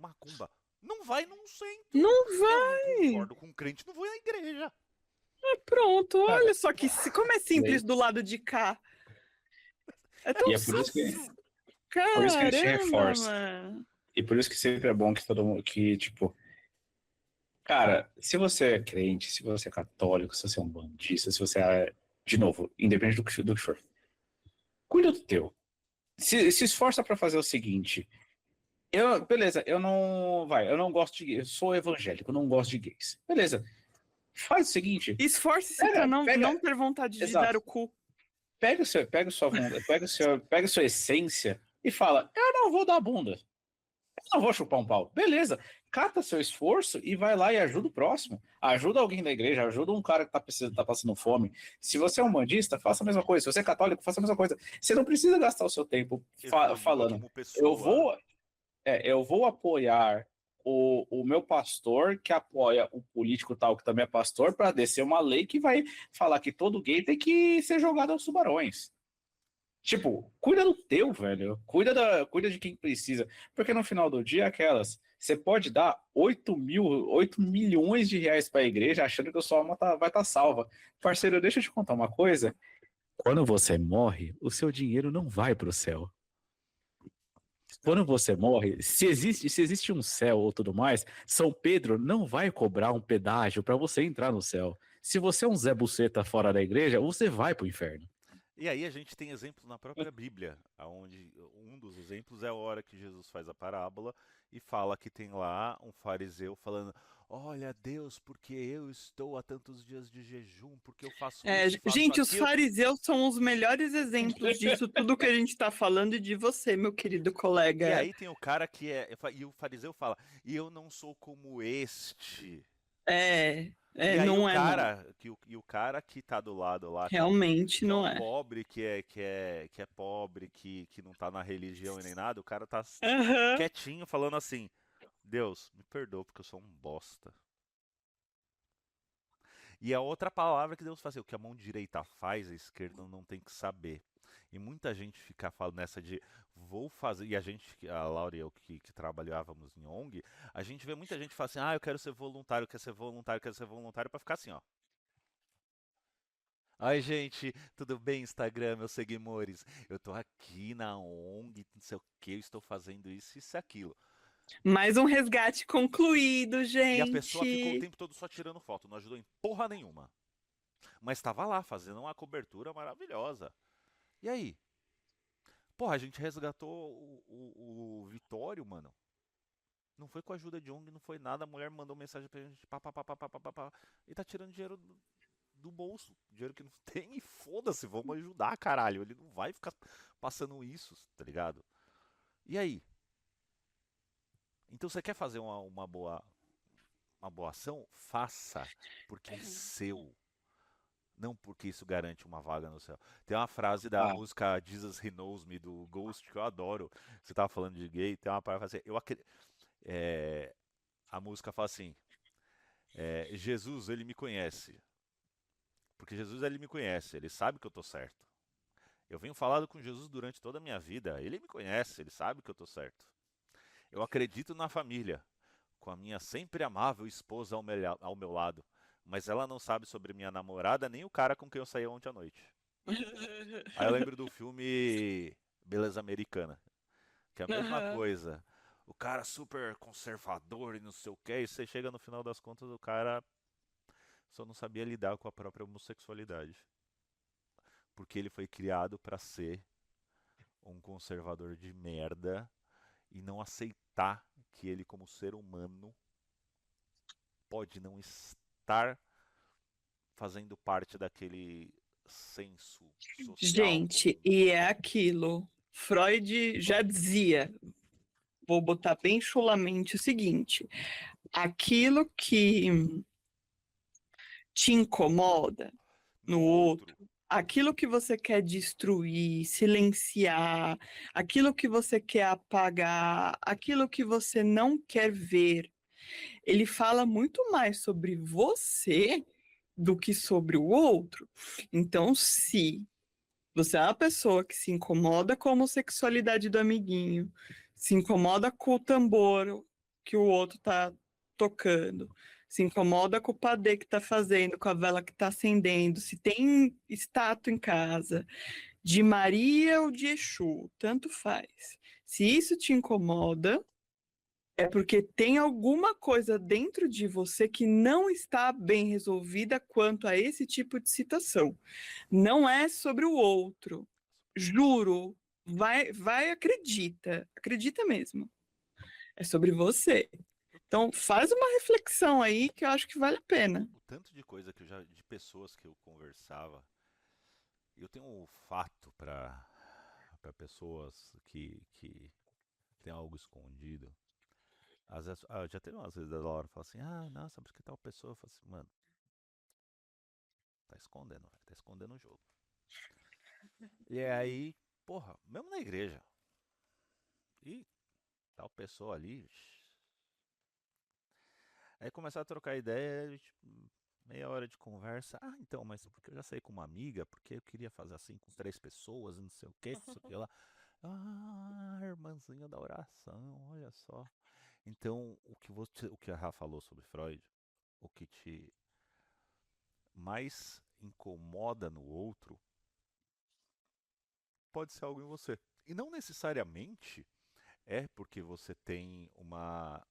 macumba. Não vai num centro. Não Eu vai. não concordo com crente, não vou na igreja. Pronto, Cara, olha só que como é simples do lado de cá. É tão E é por isso que, por isso que a gente Caramba, reforça. mano. E por isso que sempre é bom que todo mundo, que, tipo, cara, se você é crente, se você é católico, se você é um bandista, se você é, de novo, independente do que for, cuida do teu. Se esforça pra fazer o seguinte. Beleza, eu não gosto de gays, eu sou evangélico, eu não gosto de gays. Beleza, faz o seguinte, Esforce-se para pega, não ter vontade de dar exato, o cu. pega sua vontade, pega sua essência e fala, eu não vou dar bunda, eu não vou chupar um pau. Beleza, cata seu esforço e vai lá e ajuda o próximo. Ajuda alguém da igreja, ajuda um cara que tá passando fome. Se você é um bandista, faça a mesma coisa. Se você é católico, faça a mesma coisa. Você não precisa gastar o seu tempo Evolua falando, como eu pessoa. vou eu vou apoiar o meu pastor, que apoia o político tal, que também é pastor, para descer uma lei que vai falar que todo gay tem que ser jogado aos tubarões. Tipo, cuida do teu, velho. Cuida de quem precisa. Porque no final do dia, você pode dar 8 milhões de reais para a igreja achando que a sua alma vai estar salva. Parceiro, deixa eu te contar uma coisa. Quando você morre, o seu dinheiro não vai para o céu. Quando você morre, se existe um céu ou tudo mais, São Pedro não vai cobrar um pedágio para você entrar no céu. Se você é um Zé Buceta fora da igreja, você vai pro inferno. E aí a gente tem exemplos na própria Bíblia, onde um dos exemplos é a hora que Jesus faz a parábola e fala que tem lá um fariseu falando: Olha, Deus, porque eu estou há tantos dias de jejum, porque eu faço É, isso e faço gente, os aquilo. fariseus são os melhores exemplos disso, tudo que a gente está falando e de você, meu querido E colega. aí tem o cara que e o fariseu fala: E eu não sou como este. E aí Não é não. e o cara que tá do lado lá, Realmente que é não um é. pobre, que é pobre, que não tá na religião e nem nada, o cara tá Aham. quietinho falando assim: Deus, me perdoa porque eu sou um bosta. E a outra palavra que Deus faz assim: o que a mão direita faz, a esquerda não tem que saber. E muita gente fica falando nessa de vou fazer. E a gente, a Laura e eu que trabalhávamos em ONG, a gente vê muita gente falar assim: eu quero ser voluntário, quero ser voluntário, quero ser voluntário, pra ficar assim, ó. Ai, gente, tudo bem, Instagram, meus seguidores? Eu tô aqui na ONG, não sei o que, eu estou fazendo isso e aquilo. Mais um resgate concluído, E a pessoa ficou o gente. tempo todo só tirando foto, não ajudou em porra nenhuma. Mas estava lá fazendo uma cobertura maravilhosa. E aí? Porra, a gente resgatou o Vitório, mano. Não foi com a ajuda de ONG, não foi nada. A mulher mandou mensagem pra gente, pá, pá, pá, pá, pá, pá, pá, pá, e tá tirando dinheiro do bolso. Dinheiro que não tem e foda-se, vamos ajudar, caralho. Ele não vai ficar passando isso, tá ligado? E aí? Então você quer fazer uma boa ação? Faça, porque é seu. Não porque isso garante uma vaga no céu. Tem uma frase da Ah, música Jesus He Knows Me, do Ghost, que eu adoro. Você tava falando de gay, tem uma palavra assim, a música fala assim, Jesus, ele me conhece. Porque Jesus, ele me conhece, ele sabe que eu tô certo. Eu venho falando com Jesus durante toda a minha vida, ele me conhece, ele sabe que eu tô certo. Eu acredito na família, com a minha sempre amável esposa ao meu lado. Mas ela não sabe sobre minha namorada nem o cara com quem eu saí ontem à noite. Aí eu lembro do filme Beleza Americana, que é a mesma Aham. coisa. O cara super conservador e não sei o que, e você chega no final das contas, o cara só não sabia lidar com a própria homossexualidade. Porque ele foi criado pra ser um conservador de merda e não aceitar que ele, como ser humano, pode não estar fazendo parte daquele senso social Gente, e é aquilo. Freud já dizia, vou botar bem chulamente o seguinte: aquilo que te incomoda no no outro, outro. aquilo que você quer destruir, silenciar, aquilo que você quer apagar, aquilo que você não quer ver, ele fala muito mais sobre você do que sobre o outro. Então, se você é uma pessoa que se incomoda com a homossexualidade do amiguinho, se incomoda com o tambor que o outro tá tocando, se incomoda com o padê que tá fazendo, com a vela que tá acendendo, se tem estátua em casa, de Maria ou de Exu, tanto faz. Se isso te incomoda, é porque tem alguma coisa dentro de você que não está bem resolvida quanto a esse tipo de situação. Não é sobre o outro. Juro. Vai, acredita. Acredita mesmo. É sobre você. Então, faz uma reflexão aí que eu acho que vale a pena. O tanto de coisa que eu já, de pessoas que eu conversava, eu tenho um fato para pessoas que tem algo escondido. Às vezes, já teve umas vezes da Laura falar assim, nossa, por que tal pessoa? Eu falo assim, mano, tá escondendo, velho, tá escondendo o jogo. E aí, porra, mesmo na igreja. E tal pessoa ali. Aí começar a trocar ideia, tipo, meia hora de conversa. Então, mas porque eu já saí com uma amiga, porque eu queria fazer assim com 3 pessoas, e não sei o que, não sei o que lá. Irmãzinha da oração, olha só. Então, o que a Rafa falou sobre Freud, o que te mais incomoda no outro, pode ser algo em você. E não necessariamente é porque você tem uma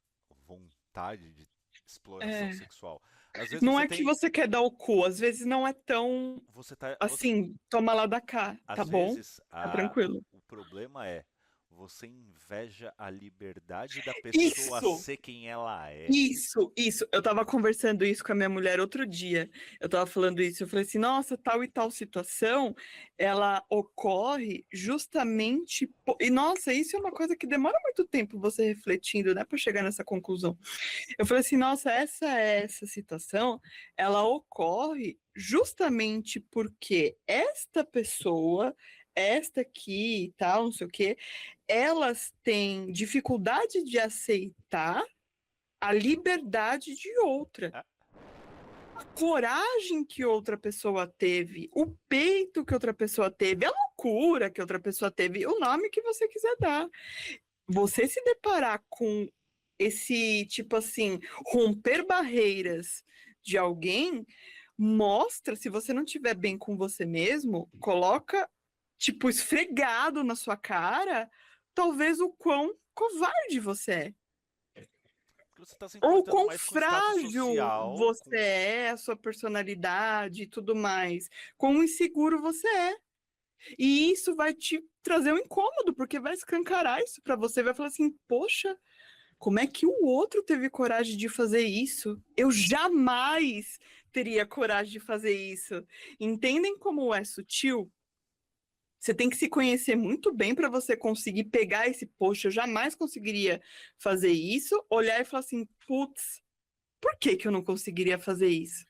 vontade de exploração sexual. Às vezes Não você é que tem. você quer dar o cu, às vezes não é tão Você tá. assim, toma lá da cá, tá Às bom? vezes, Tá tranquilo. o problema é você inveja a liberdade da pessoa Isso! ser quem ela é. Isso. Eu tava conversando isso com a minha mulher outro dia. Eu tava falando isso. Eu falei assim: nossa, tal e tal situação, ela ocorre justamente. E nossa, isso é uma coisa que demora muito tempo você refletindo, né, para chegar nessa conclusão. Eu falei assim: nossa, essa situação, ela ocorre justamente porque esta pessoa, esta aqui e tal, não sei o quê, elas têm dificuldade de aceitar a liberdade de outra. É. A coragem que outra pessoa teve, o peito que outra pessoa teve, a loucura que outra pessoa teve, o nome que você quiser dar. Você se deparar com esse, tipo assim, romper barreiras de alguém, mostra, se você não estiver bem com você mesmo, coloca, tipo, esfregado na sua cara, talvez o quão covarde você é. Porque você está se Ou importando quão mais com o status frágil social, você é, a sua personalidade e tudo mais. Quão inseguro você é. E isso vai te trazer um incômodo, porque vai escancarar isso para você, vai falar assim: poxa, como é que o outro teve coragem de fazer isso? Eu jamais teria coragem de fazer isso. Entendem como é sutil? Você tem que se conhecer muito bem para você conseguir pegar esse, poxa, eu jamais conseguiria fazer isso, olhar e falar assim: putz, por que que eu não conseguiria fazer isso?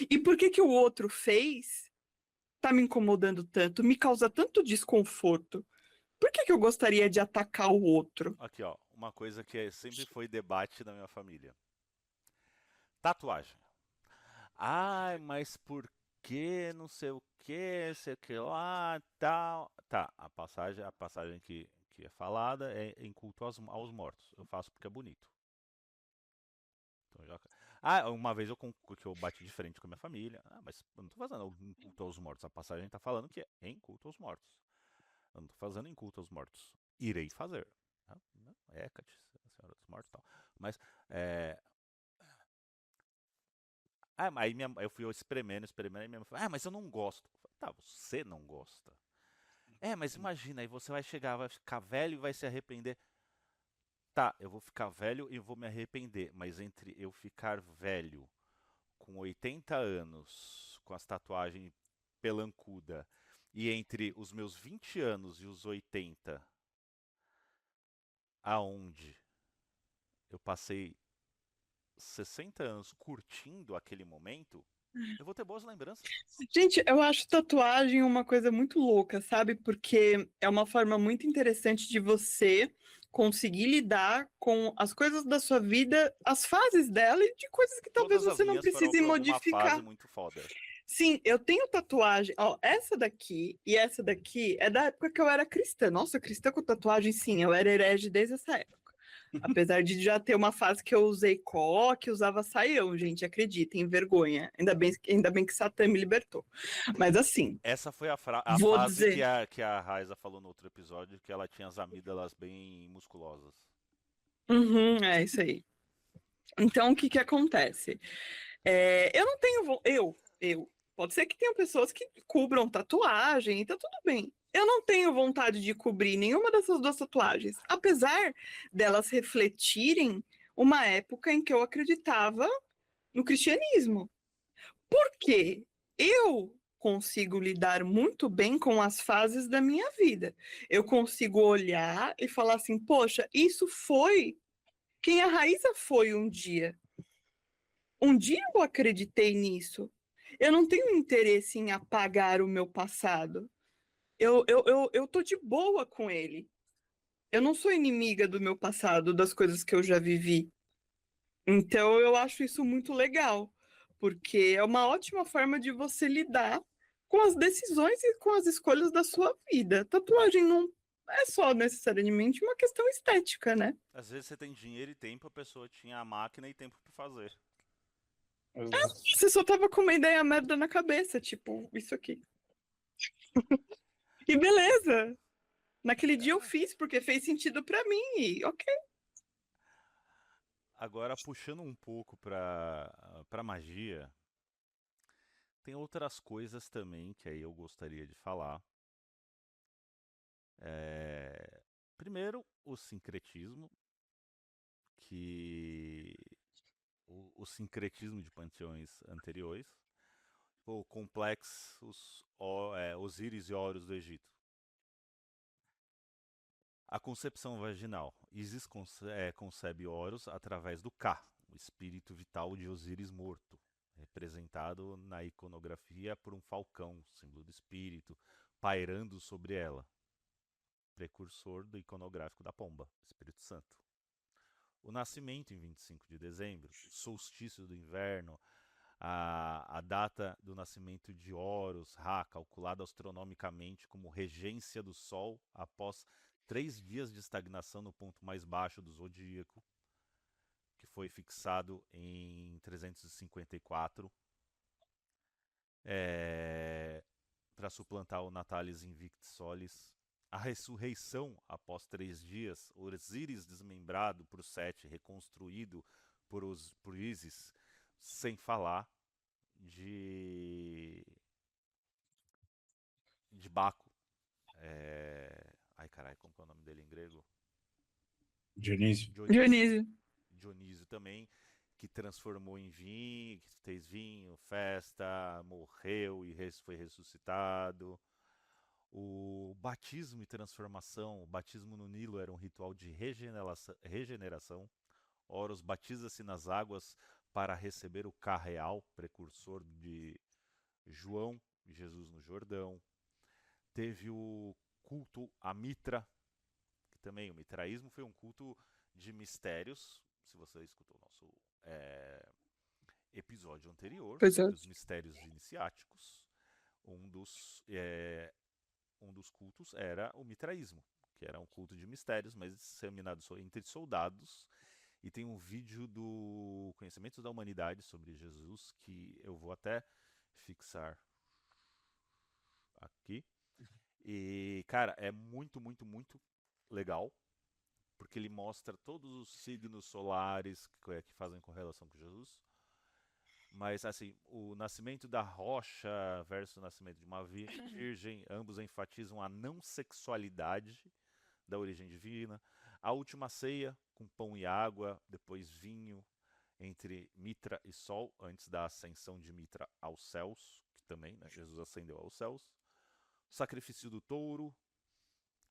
E por que que o outro fez? Tá me incomodando tanto, me causa tanto desconforto. Por que que eu gostaria de atacar o outro? aqui ó, uma coisa que sempre foi debate na minha família. Tatuagem. Ai, mas por que não sei o que, sei o que lá, tal. Tá, a passagem que é falada é em culto aos mortos. Eu faço porque é bonito. Então já. Ah, uma vez que eu bati de frente com a minha família. Ah, mas eu não tô fazendo em culto aos mortos. A passagem tá falando que é em culto aos mortos. Eu não tô fazendo em culto aos mortos. Irei fazer. Ah, não, Hecate, Senhora dos Mortos e tal. Mas, é, aí eu fui espremendo, e minha mãe falou, mas eu não gosto. Eu falei, tá, você não gosta. Mas imagina, aí você vai chegar, vai ficar velho e vai se arrepender. Tá, eu vou ficar velho e vou me arrepender, mas entre eu ficar velho com 80 anos, com as tatuagens pelancuda, e entre os meus 20 anos e os 80, aonde eu passei 60 anos curtindo aquele momento, eu vou ter boas lembranças. Gente, eu acho tatuagem uma coisa muito louca, sabe? Porque é uma forma muito interessante de você conseguir lidar com as coisas da sua vida, as fases dela e de coisas que talvez Todas as você não minhas foram precise por alguma fase modificar. muito foda. Sim, eu tenho tatuagem. Ó, essa daqui e essa daqui é da época que eu era cristã. Nossa, cristã com tatuagem, sim, eu era herege desde essa época. Apesar de já ter uma fase que eu usei coque, usava saião, gente, acreditem, vergonha. Ainda bem que Satã me libertou. Mas assim, Essa foi a vou fase dizer. que a Raiza falou no outro episódio, que ela tinha as amígdalas bem musculosas. Uhum, é isso aí. Então, o que que acontece? Eu não tenho. Pode ser que tenham pessoas que cubram tatuagem, então tudo bem. Eu não tenho vontade de cobrir nenhuma dessas duas tatuagens, apesar delas refletirem uma época em que eu acreditava no cristianismo. Por quê? Eu consigo lidar muito bem com as fases da minha vida. Eu consigo olhar e falar assim: poxa, isso foi quem a Raíza foi um dia. Um dia eu acreditei nisso. Eu não tenho interesse em apagar o meu passado. Eu tô de boa com ele. Eu não sou inimiga do meu passado, das coisas que eu já vivi. Então eu acho isso muito legal, porque é uma ótima forma de você lidar com as decisões e com as escolhas da sua vida. Tatuagem não é só necessariamente uma questão estética, né? Às vezes você tem dinheiro e tempo, a pessoa tinha a máquina e tempo pra fazer. Exato. Você só tava com uma ideia merda na cabeça, tipo, isso aqui. E beleza. Naquele dia eu fiz porque fez sentido pra mim, e ok. Agora, puxando um pouco para magia, tem outras coisas também que aí eu gostaria de falar. É, primeiro, o sincretismo, que o sincretismo de panteões anteriores, o complexos Osíris e Horus do Egito. A concepção vaginal. Isis concebe Horus através do Ka, o espírito vital de Osíris morto, representado na iconografia por um falcão, símbolo do espírito, pairando sobre ela, precursor do iconográfico da pomba, Espírito Santo. O nascimento em 25 de dezembro, o solstício do inverno, a data do nascimento de Horus, Ra, calculada astronomicamente como regência do Sol após 3 dias de estagnação no ponto mais baixo do zodíaco, que foi fixado em 354, para suplantar o Natalis Invictus Solis. A ressurreição após 3 dias, Osíris desmembrado por Sete, reconstruído por Isis, sem falar de Baco. Ai, caralho, como é o nome dele em grego? Dionísio. Dionísio. Dionísio também, que transformou em vinho, que fez vinho, festa, morreu e foi ressuscitado. O batismo e transformação, o batismo no Nilo era um ritual de regeneração. Horus batiza-se nas águas para receber o Ka real, precursor de João, Jesus no Jordão. Teve o culto a Mitra, que também o mitraísmo foi um culto de mistérios. Se você escutou o nosso episódio anterior sobre os mistérios iniciáticos, um dos cultos era o mitraísmo, que era um culto de mistérios, mas disseminado entre soldados. E tem um vídeo do Conhecimentos da Humanidade sobre Jesus que eu vou até fixar aqui. E, cara, é muito, muito, muito legal, porque ele mostra todos os signos solares que fazem correlação com Jesus. Mas, assim, o nascimento da rocha versus o nascimento de uma virgem, ambos enfatizam a não sexualidade da origem divina. A última ceia, com pão e água, depois vinho, entre Mitra e Sol, antes da ascensão de Mitra aos céus, que também, né, Jesus ascendeu aos céus. O sacrifício do touro,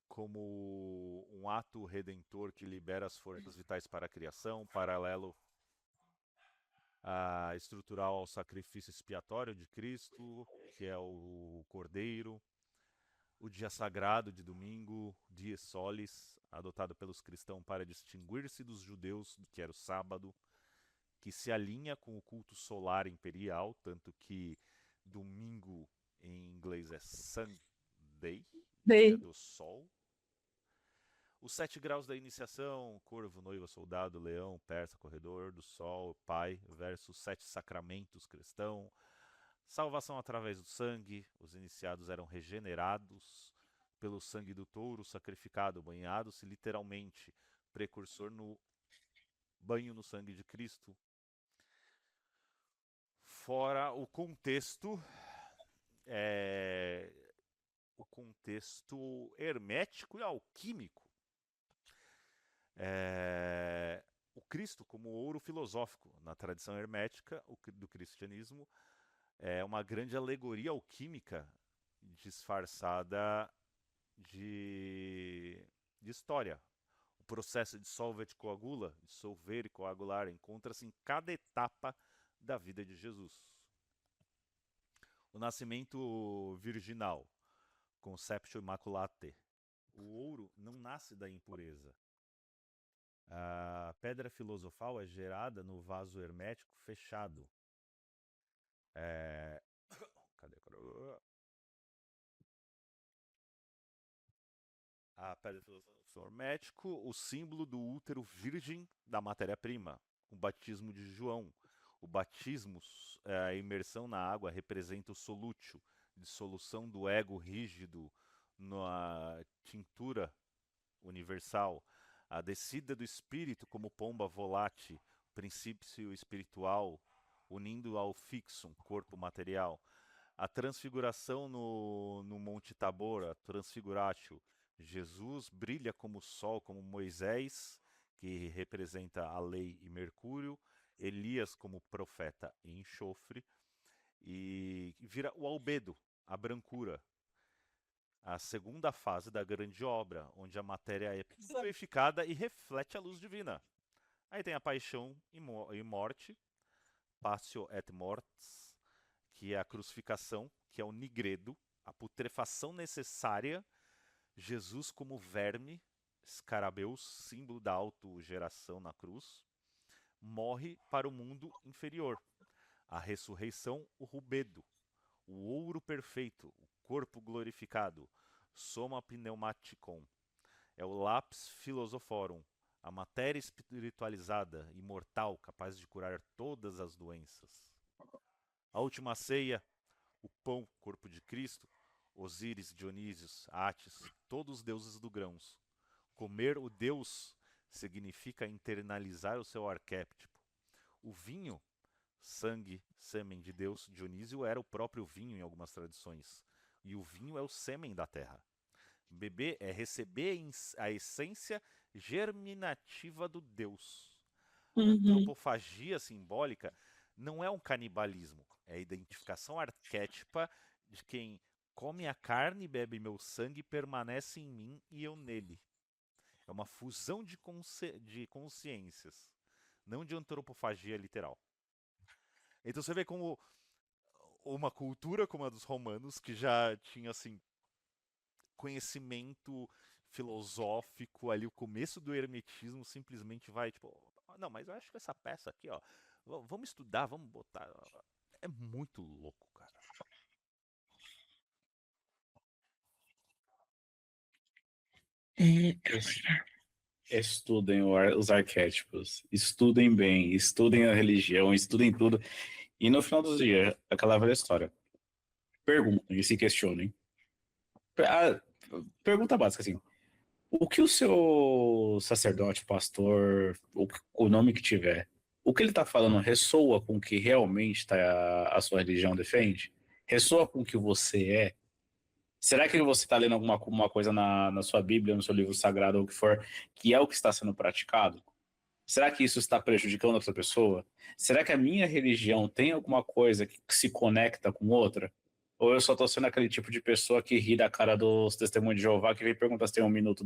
como um ato redentor que libera as forças vitais para a criação, paralelo estrutural ao sacrifício expiatório de Cristo, que é o Cordeiro. O dia sagrado de domingo, Dies Solis, adotado pelos cristãos para distinguir-se dos judeus, que era o sábado, que se alinha com o culto solar imperial, tanto que domingo em inglês é Sunday, dia do sol. Os 7 graus da iniciação, corvo, noiva, soldado, leão, persa, corredor do sol, pai, versus 7 sacramentos cristão. Salvação através do sangue, os iniciados eram regenerados pelo sangue do touro sacrificado, banhados-se literalmente, precursor no banho no sangue de Cristo. Fora o contexto hermético e alquímico. O Cristo como ouro filosófico na tradição hermética do cristianismo é uma grande alegoria alquímica disfarçada de história. O processo dissolver e coagular, encontra-se em cada etapa da vida de Jesus. O nascimento virginal, conceptio immaculate. O ouro não nasce da impureza. A pedra filosofal é gerada no vaso hermético fechado. Cadê? A pedra filosofal hermético, o símbolo do útero virgem da matéria-prima. O batismo de João. O batismo, a imersão na água, representa o solúcio, dissolução do ego rígido na tintura universal. A descida do espírito como pomba volate, princípio espiritual, unindo ao fixum, corpo material. A transfiguração no Monte Tabor, a transfiguratio. Jesus brilha como o sol, como Moisés, que representa a lei e Mercúrio, Elias como profeta e enxofre, e vira o albedo, a brancura, a segunda fase da grande obra, onde a matéria é purificada e reflete a luz divina. Aí tem a paixão e morte, Passio et Mortis, que é a crucificação, que é o nigredo, a putrefação necessária, Jesus como verme, escarabeus, símbolo da autogeração na cruz, morre para o mundo inferior. A ressurreição, o rubedo, o ouro perfeito, o corpo glorificado, soma pneumaticon, é o lapis philosophorum, a matéria espiritualizada, imortal, capaz de curar todas as doenças. A última ceia, o pão, corpo de Cristo, Osíris, Dionísios, Átis, todos os deuses do grãos. Comer o Deus significa internalizar o seu arquétipo. O vinho, sangue, sêmen de Deus, Dionísio era o próprio vinho em algumas tradições. E o vinho é o sêmen da terra. Beber é receber a essência germinativa do Deus. A antropofagia simbólica não é um canibalismo, é a identificação arquétipa de quem come a carne, bebe meu sangue, permanece em mim e eu nele. É uma fusão de consciências, não de antropofagia literal. Então você vê como uma cultura como a dos romanos, que já tinha assim conhecimento filosófico ali, o começo do hermetismo simplesmente vai tipo, não, mas eu acho que essa peça aqui, ó, vamos estudar, vamos botar. É muito louco, cara. Estudem os arquétipos, estudem bem, estudem a religião, estudem tudo. E no final dos dias, aquela velha história. Perguntem e se questionem. A pergunta básica, assim. O que o seu sacerdote, pastor, o nome que tiver, o que ele está falando ressoa com o que realmente a sua religião defende? Ressoa com o que você é? Será que você está lendo alguma coisa na sua Bíblia, no seu livro sagrado, ou o que for, que é o que está sendo praticado? Será que isso está prejudicando outra pessoa? Será que a minha religião tem alguma coisa que se conecta com outra? Ou eu só estou sendo aquele tipo de pessoa que ri da cara dos testemunhos de Jeová, que vem perguntar se tem um minuto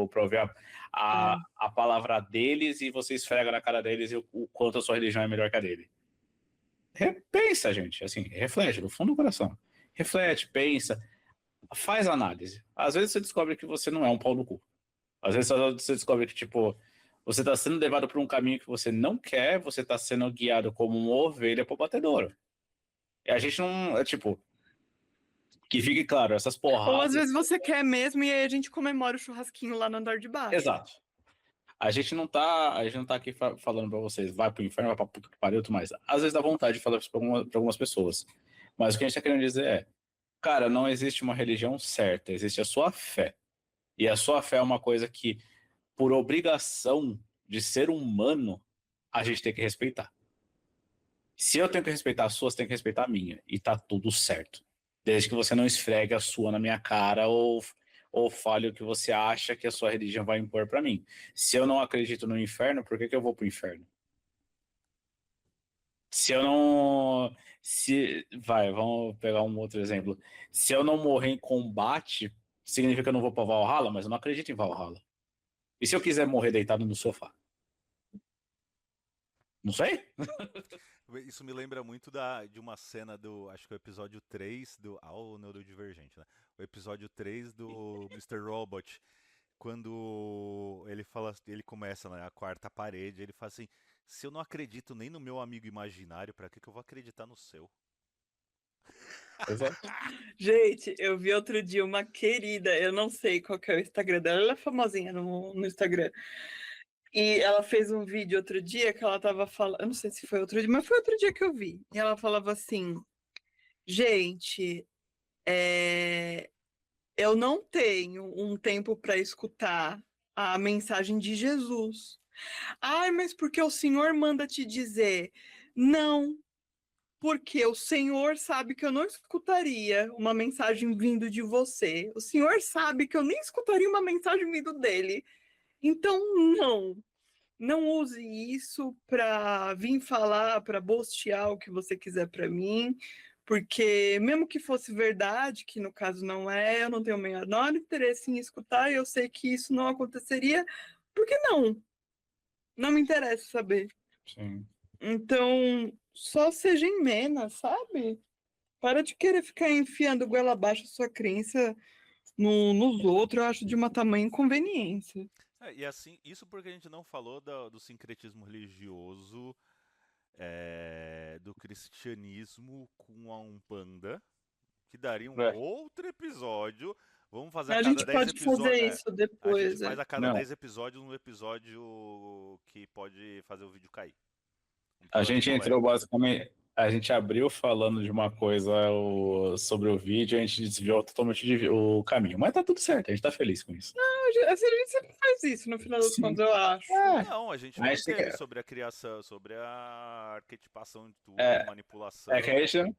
para ouvir a palavra deles e você esfrega na cara deles e o quanto a sua religião é melhor que a dele? Pensa, gente, assim, reflete, do fundo do coração. Reflete, pensa, faz análise. Às vezes você descobre que você não é um pau no cu. Às vezes você descobre que, tipo, você está sendo levado por um caminho que você não quer, você está sendo guiado como uma ovelha para o batedouro. E a gente não, é tipo, que fique claro, essas porradas... Ou às vezes você quer mesmo e aí a gente comemora o churrasquinho lá no andar de baixo. Exato. A gente não tá aqui falando para vocês, vai pro inferno, vai pra puta que pariu, tudo mais. Às vezes dá vontade de falar isso para algumas pessoas. Mas o que a gente está querendo dizer é, cara, não existe uma religião certa, existe a sua fé. E a sua fé é uma coisa que, por obrigação de ser humano, a gente tem que respeitar. Se eu tenho que respeitar a sua, você tem que respeitar a minha. E tá tudo certo. Desde que você não esfregue a sua na minha cara ou fale o que você acha que a sua religião vai impor para mim. Se eu não acredito no inferno, por que eu vou pro inferno? Se eu não... vamos pegar um outro exemplo. Se eu não morrer em combate, significa que eu não vou pra Valhalla, mas eu não acredito em Valhalla. E se eu quiser morrer deitado no sofá? Não sei. Isso me lembra muito de uma cena do, acho que é o episódio 3 do... o Neurodivergente, né? O episódio 3 do Mr. Robot, quando ele começa, né, a quarta parede, ele fala assim, se eu não acredito nem no meu amigo imaginário, pra que eu vou acreditar no seu? Exato. Gente, eu vi outro dia uma querida, eu não sei qual que é o Instagram dela, ela é famosinha no Instagram. E ela fez um vídeo outro dia que ela tava falando, eu não sei se foi outro dia, mas foi outro dia que eu vi. E ela falava assim, gente, eu não tenho um tempo para escutar a mensagem de Jesus. Ai, mas porque o Senhor manda te dizer? Não, porque o Senhor sabe que eu não escutaria uma mensagem vindo de você. O Senhor sabe que eu nem escutaria uma mensagem vindo dele. Então, não use isso para vir falar, para bostear o que você quiser para mim, porque mesmo que fosse verdade, que no caso não é, eu não tenho o menor interesse em escutar, e eu sei que isso não aconteceria, porque não me interessa saber. Sim. Então, só seja em menos, sabe? Para de querer ficar enfiando goela abaixo a sua crença nos outros, eu acho de uma tamanha inconveniência. E assim, isso porque a gente não falou do sincretismo religioso do cristianismo com a Umbanda, que daria um É. outro episódio. Vamos fazer a A cada gente 10 pode fazer episódios. isso A gente depois, faz a cada Não, 10 episódios um episódio que pode fazer o vídeo cair. Um a episódio gente entrou polêmico. basicamente. A gente abriu falando de uma coisa sobre o vídeo, a gente desviou totalmente o caminho. Mas tá tudo certo, a gente tá feliz com isso. Assim, a gente sempre faz isso, no final das Sim. contas, eu acho. Não, a gente A gente tem manteve que, sobre a criação, sobre a arquetipação de tudo, é, é que a manipulação. gente.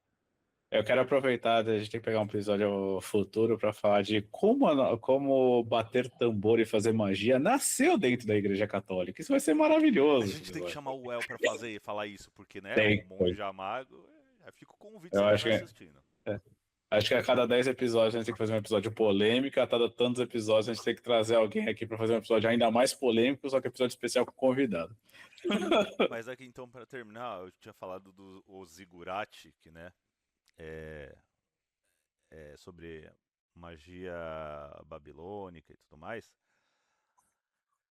Eu quero aproveitar, a gente tem que pegar um episódio futuro para falar de como bater tambor e fazer magia nasceu dentro da Igreja Católica. Isso vai ser A maravilhoso, esse gente tem que episódio. chamar o El pra falar isso, porque, né, o Tem, monge foi. Jamago, já fica o convite se Eu ele acho estiver que, assistindo. é, acho que a cada 10 episódios a gente tem que fazer um episódio polêmico, a cada tantos episódios a gente tem que trazer alguém aqui para fazer um episódio ainda mais polêmico, só que episódio especial com convidado. Mas aqui então, pra terminar, eu tinha falado do Zigurati, que, né, é, sobre magia babilônica e tudo mais.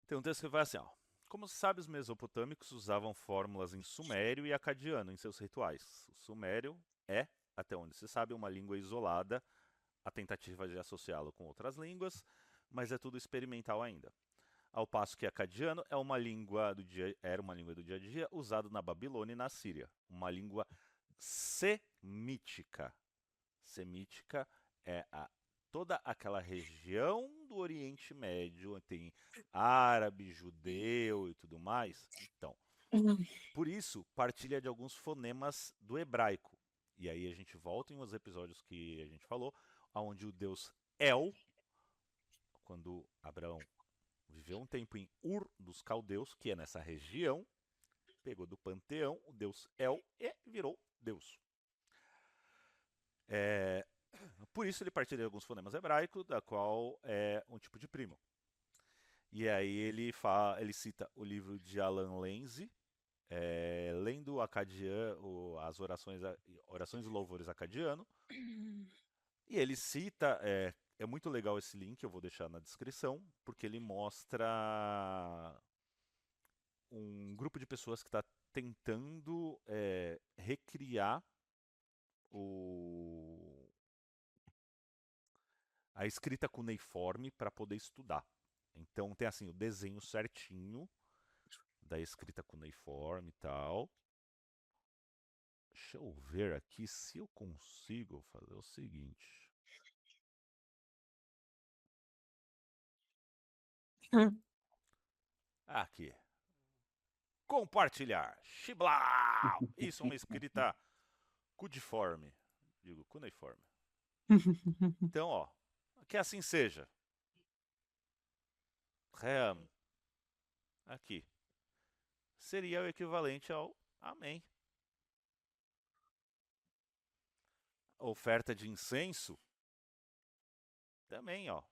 Tem um texto que vai assim, ó. Como os sábios mesopotâmicos usavam fórmulas em sumério e acadiano em seus rituais. O sumério é, até onde se sabe, uma língua isolada, a tentativa de associá-lo com outras línguas, mas é tudo experimental ainda. Ao passo que acadiano era uma língua do dia a dia usada na Babilônia e na Síria, uma língua semítica. Semítica é toda aquela região do Oriente Médio, onde tem árabe, judeu e tudo mais. Então, por isso, partilha de alguns fonemas do hebraico. E aí a gente volta em uns episódios que a gente falou, onde o deus El, quando Abraão viveu um tempo em Ur dos Caldeus, que é nessa região, pegou do panteão o deus El e virou Deus. Por isso ele partilha de alguns fonemas hebraicos, da qual é um tipo de primo. E aí ele cita o livro de Alan Lenzi, lendo as orações e louvores acadiano. E ele cita, é muito legal esse link, eu vou deixar na descrição, porque ele mostra um grupo de pessoas que está tentando recriar a escrita cuneiforme para poder estudar. Então tem assim o desenho certinho da escrita cuneiforme e tal. Deixa eu ver aqui se eu consigo fazer o seguinte. Aqui. Compartilhar. Chiblau! Isso é uma escrita cuneiforme. Digo, cuneiforme. Então, ó. Que assim seja. Ram. Aqui. Seria o equivalente ao amém. Oferta de incenso. Também, ó.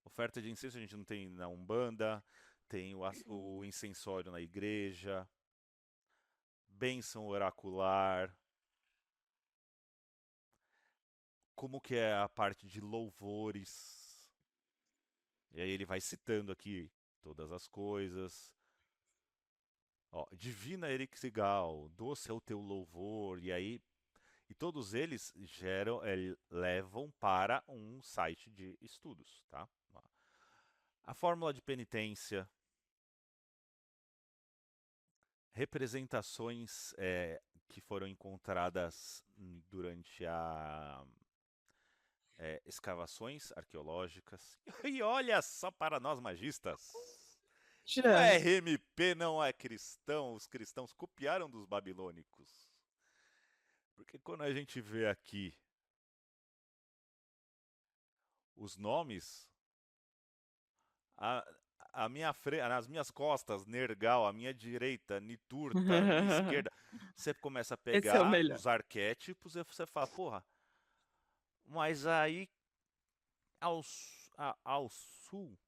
Oferta de incenso a gente não tem na Umbanda. Tem o incensório na igreja. Bênção oracular. Como que é a parte de louvores. E aí ele vai citando aqui todas as coisas. Ó, Divina Erixigal, doce é o teu louvor. E todos eles levam para um site de estudos, tá? A fórmula de penitência, representações que foram encontradas durante escavações arqueológicas. E olha só para nós magistas! Já. O RMP não é cristão, os cristãos copiaram dos babilônicos. Porque quando a gente vê aqui os nomes, a, a minha nas minhas costas, Nergal, à minha direita, Niturta, à minha esquerda, você começa a Esse é o pegar melhor. os arquétipos e você fala, porra, mas aí ao sul,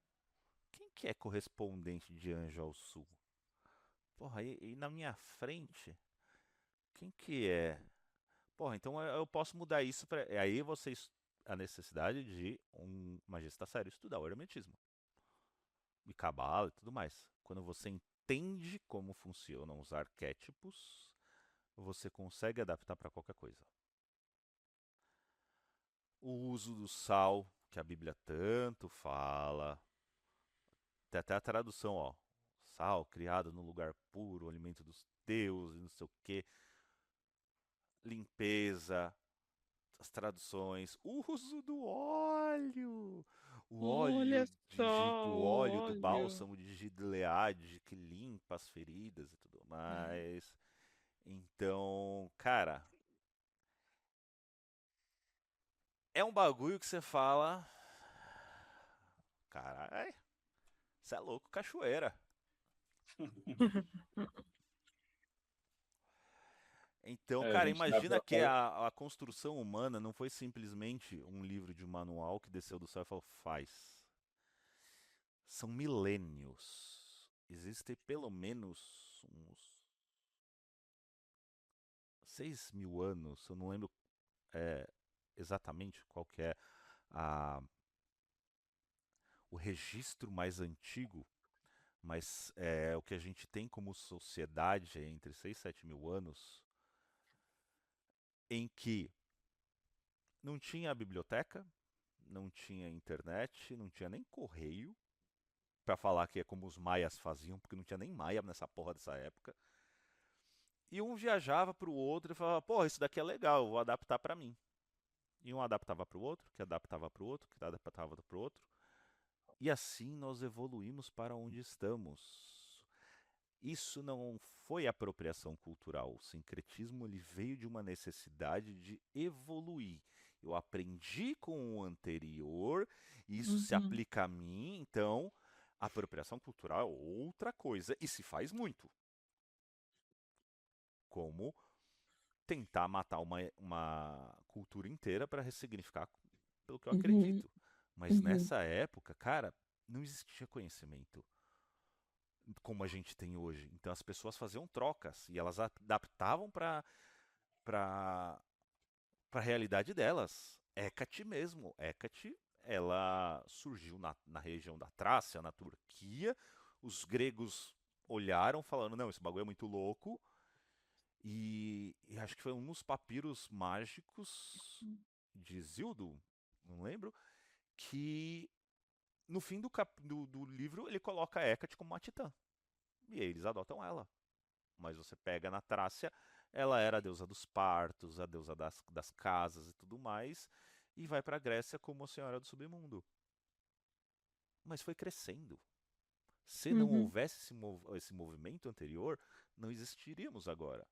quem que é correspondente de anjo ao sul? Porra, e na minha frente, quem que é? Porra, então eu posso mudar isso para. Aí vocês. A necessidade de um magista sério estudar o hermetismo. E cabala e tudo mais. Quando você entende como funcionam os arquétipos, você consegue adaptar para qualquer coisa. O uso do sal, que a Bíblia tanto fala. Tem até a tradução, ó. Sal, criado no lugar puro, alimento dos deuses, não sei o quê. Limpeza, as traduções, o uso do óleo, o Olha óleo só, o o óleo do óleo. bálsamo de Gileade que limpa as feridas e tudo mais. Então, cara, é um bagulho que você fala, caralho, você é louco, cachoeira. Então, A cara, gente dá imagina pra. que a construção humana não foi simplesmente um livro de manual que desceu do céu e falou, faz. São milênios. Existem pelo menos uns 6.000 anos, eu não lembro é, exatamente qual que é a, o registro mais antigo, mas o que a gente tem como sociedade é entre 6 e 7 mil anos, em que não tinha biblioteca, não tinha internet, não tinha nem correio, para falar que é como os maias faziam, porque não tinha nem maia nessa porra dessa época. E um viajava para o outro e falava, pô, isso daqui é legal, eu vou adaptar para mim. E um adaptava para o outro, que adaptava para o outro, que adaptava para o outro. E assim nós evoluímos para onde estamos. Isso não foi apropriação cultural. O sincretismo ele veio de uma necessidade de evoluir. Eu aprendi com o anterior, isso se Uhum. aplica a mim, então a apropriação cultural é outra coisa e se faz muito. Como tentar matar uma cultura inteira para ressignificar pelo que eu Uhum. acredito. Mas Uhum. nessa época, cara, não existia conhecimento como a gente tem hoje. Então as pessoas faziam trocas e elas adaptavam para a realidade delas. Hecate mesmo. Hecate, ela surgiu na região da Trácia, na Turquia. Os gregos olharam falando, não, esse bagulho é muito louco. E acho que foi um dos papiros mágicos de Zildo, não lembro, que no fim do livro ele coloca a Hecate como uma titã. E aí eles adotam ela. Mas você pega na Trácia, ela era a deusa dos partos, a deusa das casas e tudo mais, e vai para a Grécia como a senhora do submundo. Mas foi crescendo. Se não Uhum. houvesse esse movimento anterior, não existiríamos agora.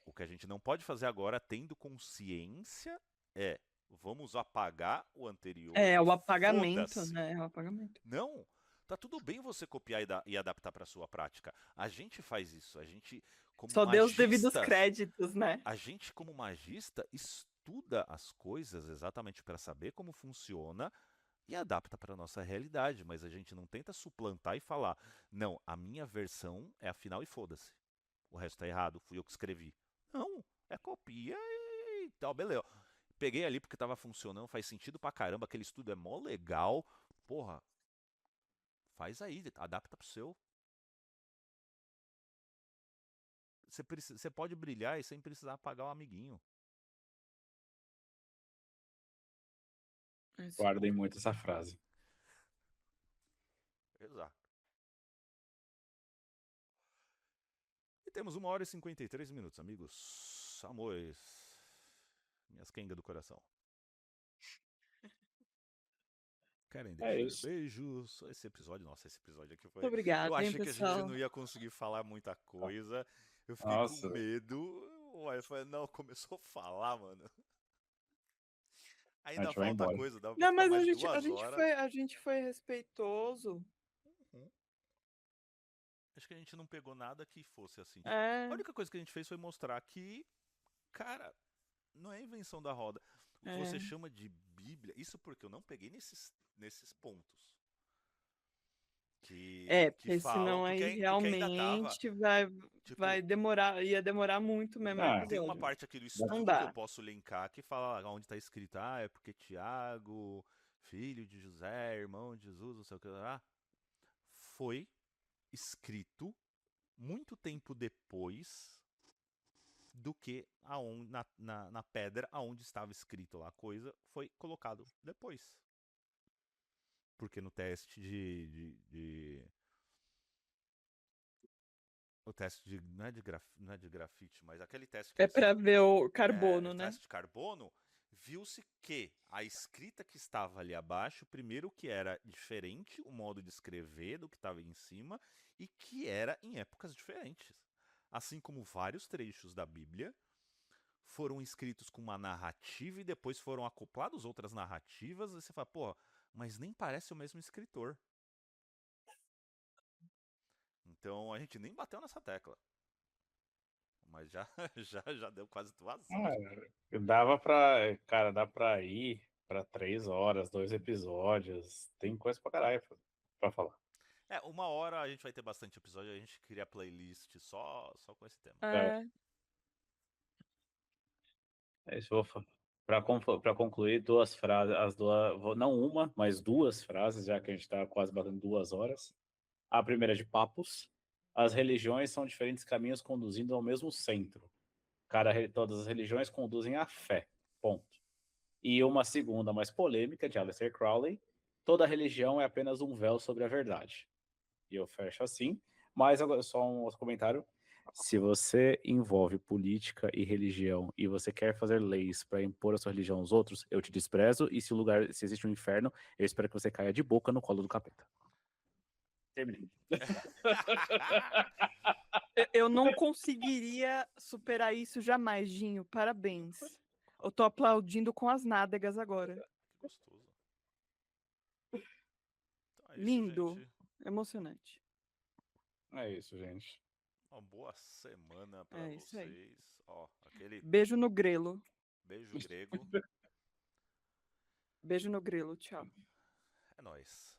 O que a gente não pode fazer agora, tendo consciência, é vamos apagar o anterior É e o apagamento, foda-se. né? É o apagamento. Não, tá tudo bem você copiar e adaptar para sua prática. A gente faz isso. A gente, como Só dê os devidos magistas, créditos, né? a gente como magista estuda as coisas exatamente para saber como funciona e adapta para nossa realidade, mas a gente não tenta suplantar e falar, não, a minha versão é a final e foda-se. O resto tá errado, fui eu que escrevi. Não, é copia e tal, beleza. Peguei ali porque tava funcionando, faz sentido pra caramba, aquele estudo é mó legal. Porra, faz aí, adapta pro seu. Você pode brilhar e sem precisar pagar o amiguinho. Guardem muito essa frase. Exato. E temos 1 hora e 53 minutos, amigos. Amores. Minhas quengas do coração. querem É deixar isso. beijos. Esse episódio aqui Muito foi. Eu obrigada, hein, achei que a gente pessoal? não ia conseguir falar muita coisa. Eu fiquei com Nossa, medo. Aí eu falei, não, começou a falar, mano. a Ainda gente vai falta embora. coisa, dava pra Não, ficar mas mais 2 horas. a gente foi respeitoso. Uhum. Acho que a gente não pegou nada que fosse assim. A É, única coisa que a gente fez foi mostrar que, cara, não é invenção da roda. O que você é. chama de Bíblia, isso porque eu não peguei nesses pontos. É, Que porque falam, senão aí porque ainda tava, realmente vai tipo, demorar, ia demorar muito mesmo o Ah, tem uma episódio. parte aqui do Não estudo que eu dá. posso linkar que fala onde tá escrito, é porque Tiago, filho de José, irmão de Jesus, não sei o que lá, foi escrito muito tempo depois do que na pedra aonde estava escrito lá a coisa, foi colocado depois. Porque no teste o teste de. Não é de grafite, mas aquele teste que É eles. pra ver o carbono, O né? teste de carbono, viu-se que a escrita que estava ali abaixo, primeiro que era diferente o modo de escrever do que estava em cima, e que era em épocas diferentes. Assim como vários trechos da Bíblia foram escritos com uma narrativa e depois foram acoplados outras narrativas, e você fala, pô, mas nem parece o mesmo escritor. Então a gente nem bateu nessa tecla. Mas já, já deu quase 2 horas. dava pra. Cara, dá pra ir pra 3 horas, 2 episódios. Tem coisa pra caralho pra falar. 1 hora a gente vai ter bastante episódio, a gente cria playlist só com esse tema. É, É, é isso, pra concluir, duas frases, não uma, mas duas frases, já que a gente tá quase batendo 2 horas. A primeira é de Papos. As religiões são diferentes caminhos conduzindo ao mesmo centro. Todas as religiões conduzem à fé. Ponto. E uma segunda, mais polêmica, de Aleister Crowley. Toda religião é apenas um véu sobre a verdade. E eu fecho assim. Mas agora, só um outro comentário. Se você envolve política e religião e você quer fazer leis para impor a sua religião aos outros, eu te desprezo. E se existe um inferno, eu espero que você caia de boca no colo do capeta. Terminei. eu não conseguiria superar isso jamais, Dinho. Parabéns. Eu tô aplaudindo com as nádegas agora. Que gostoso. Então é isso, Lindo. gente. Emocionante. É isso, gente. Uma boa semana pra É isso aí. vocês. Ó, aquele Beijo no grelo. beijo grego. Beijo no grelo. Tchau. É nóis.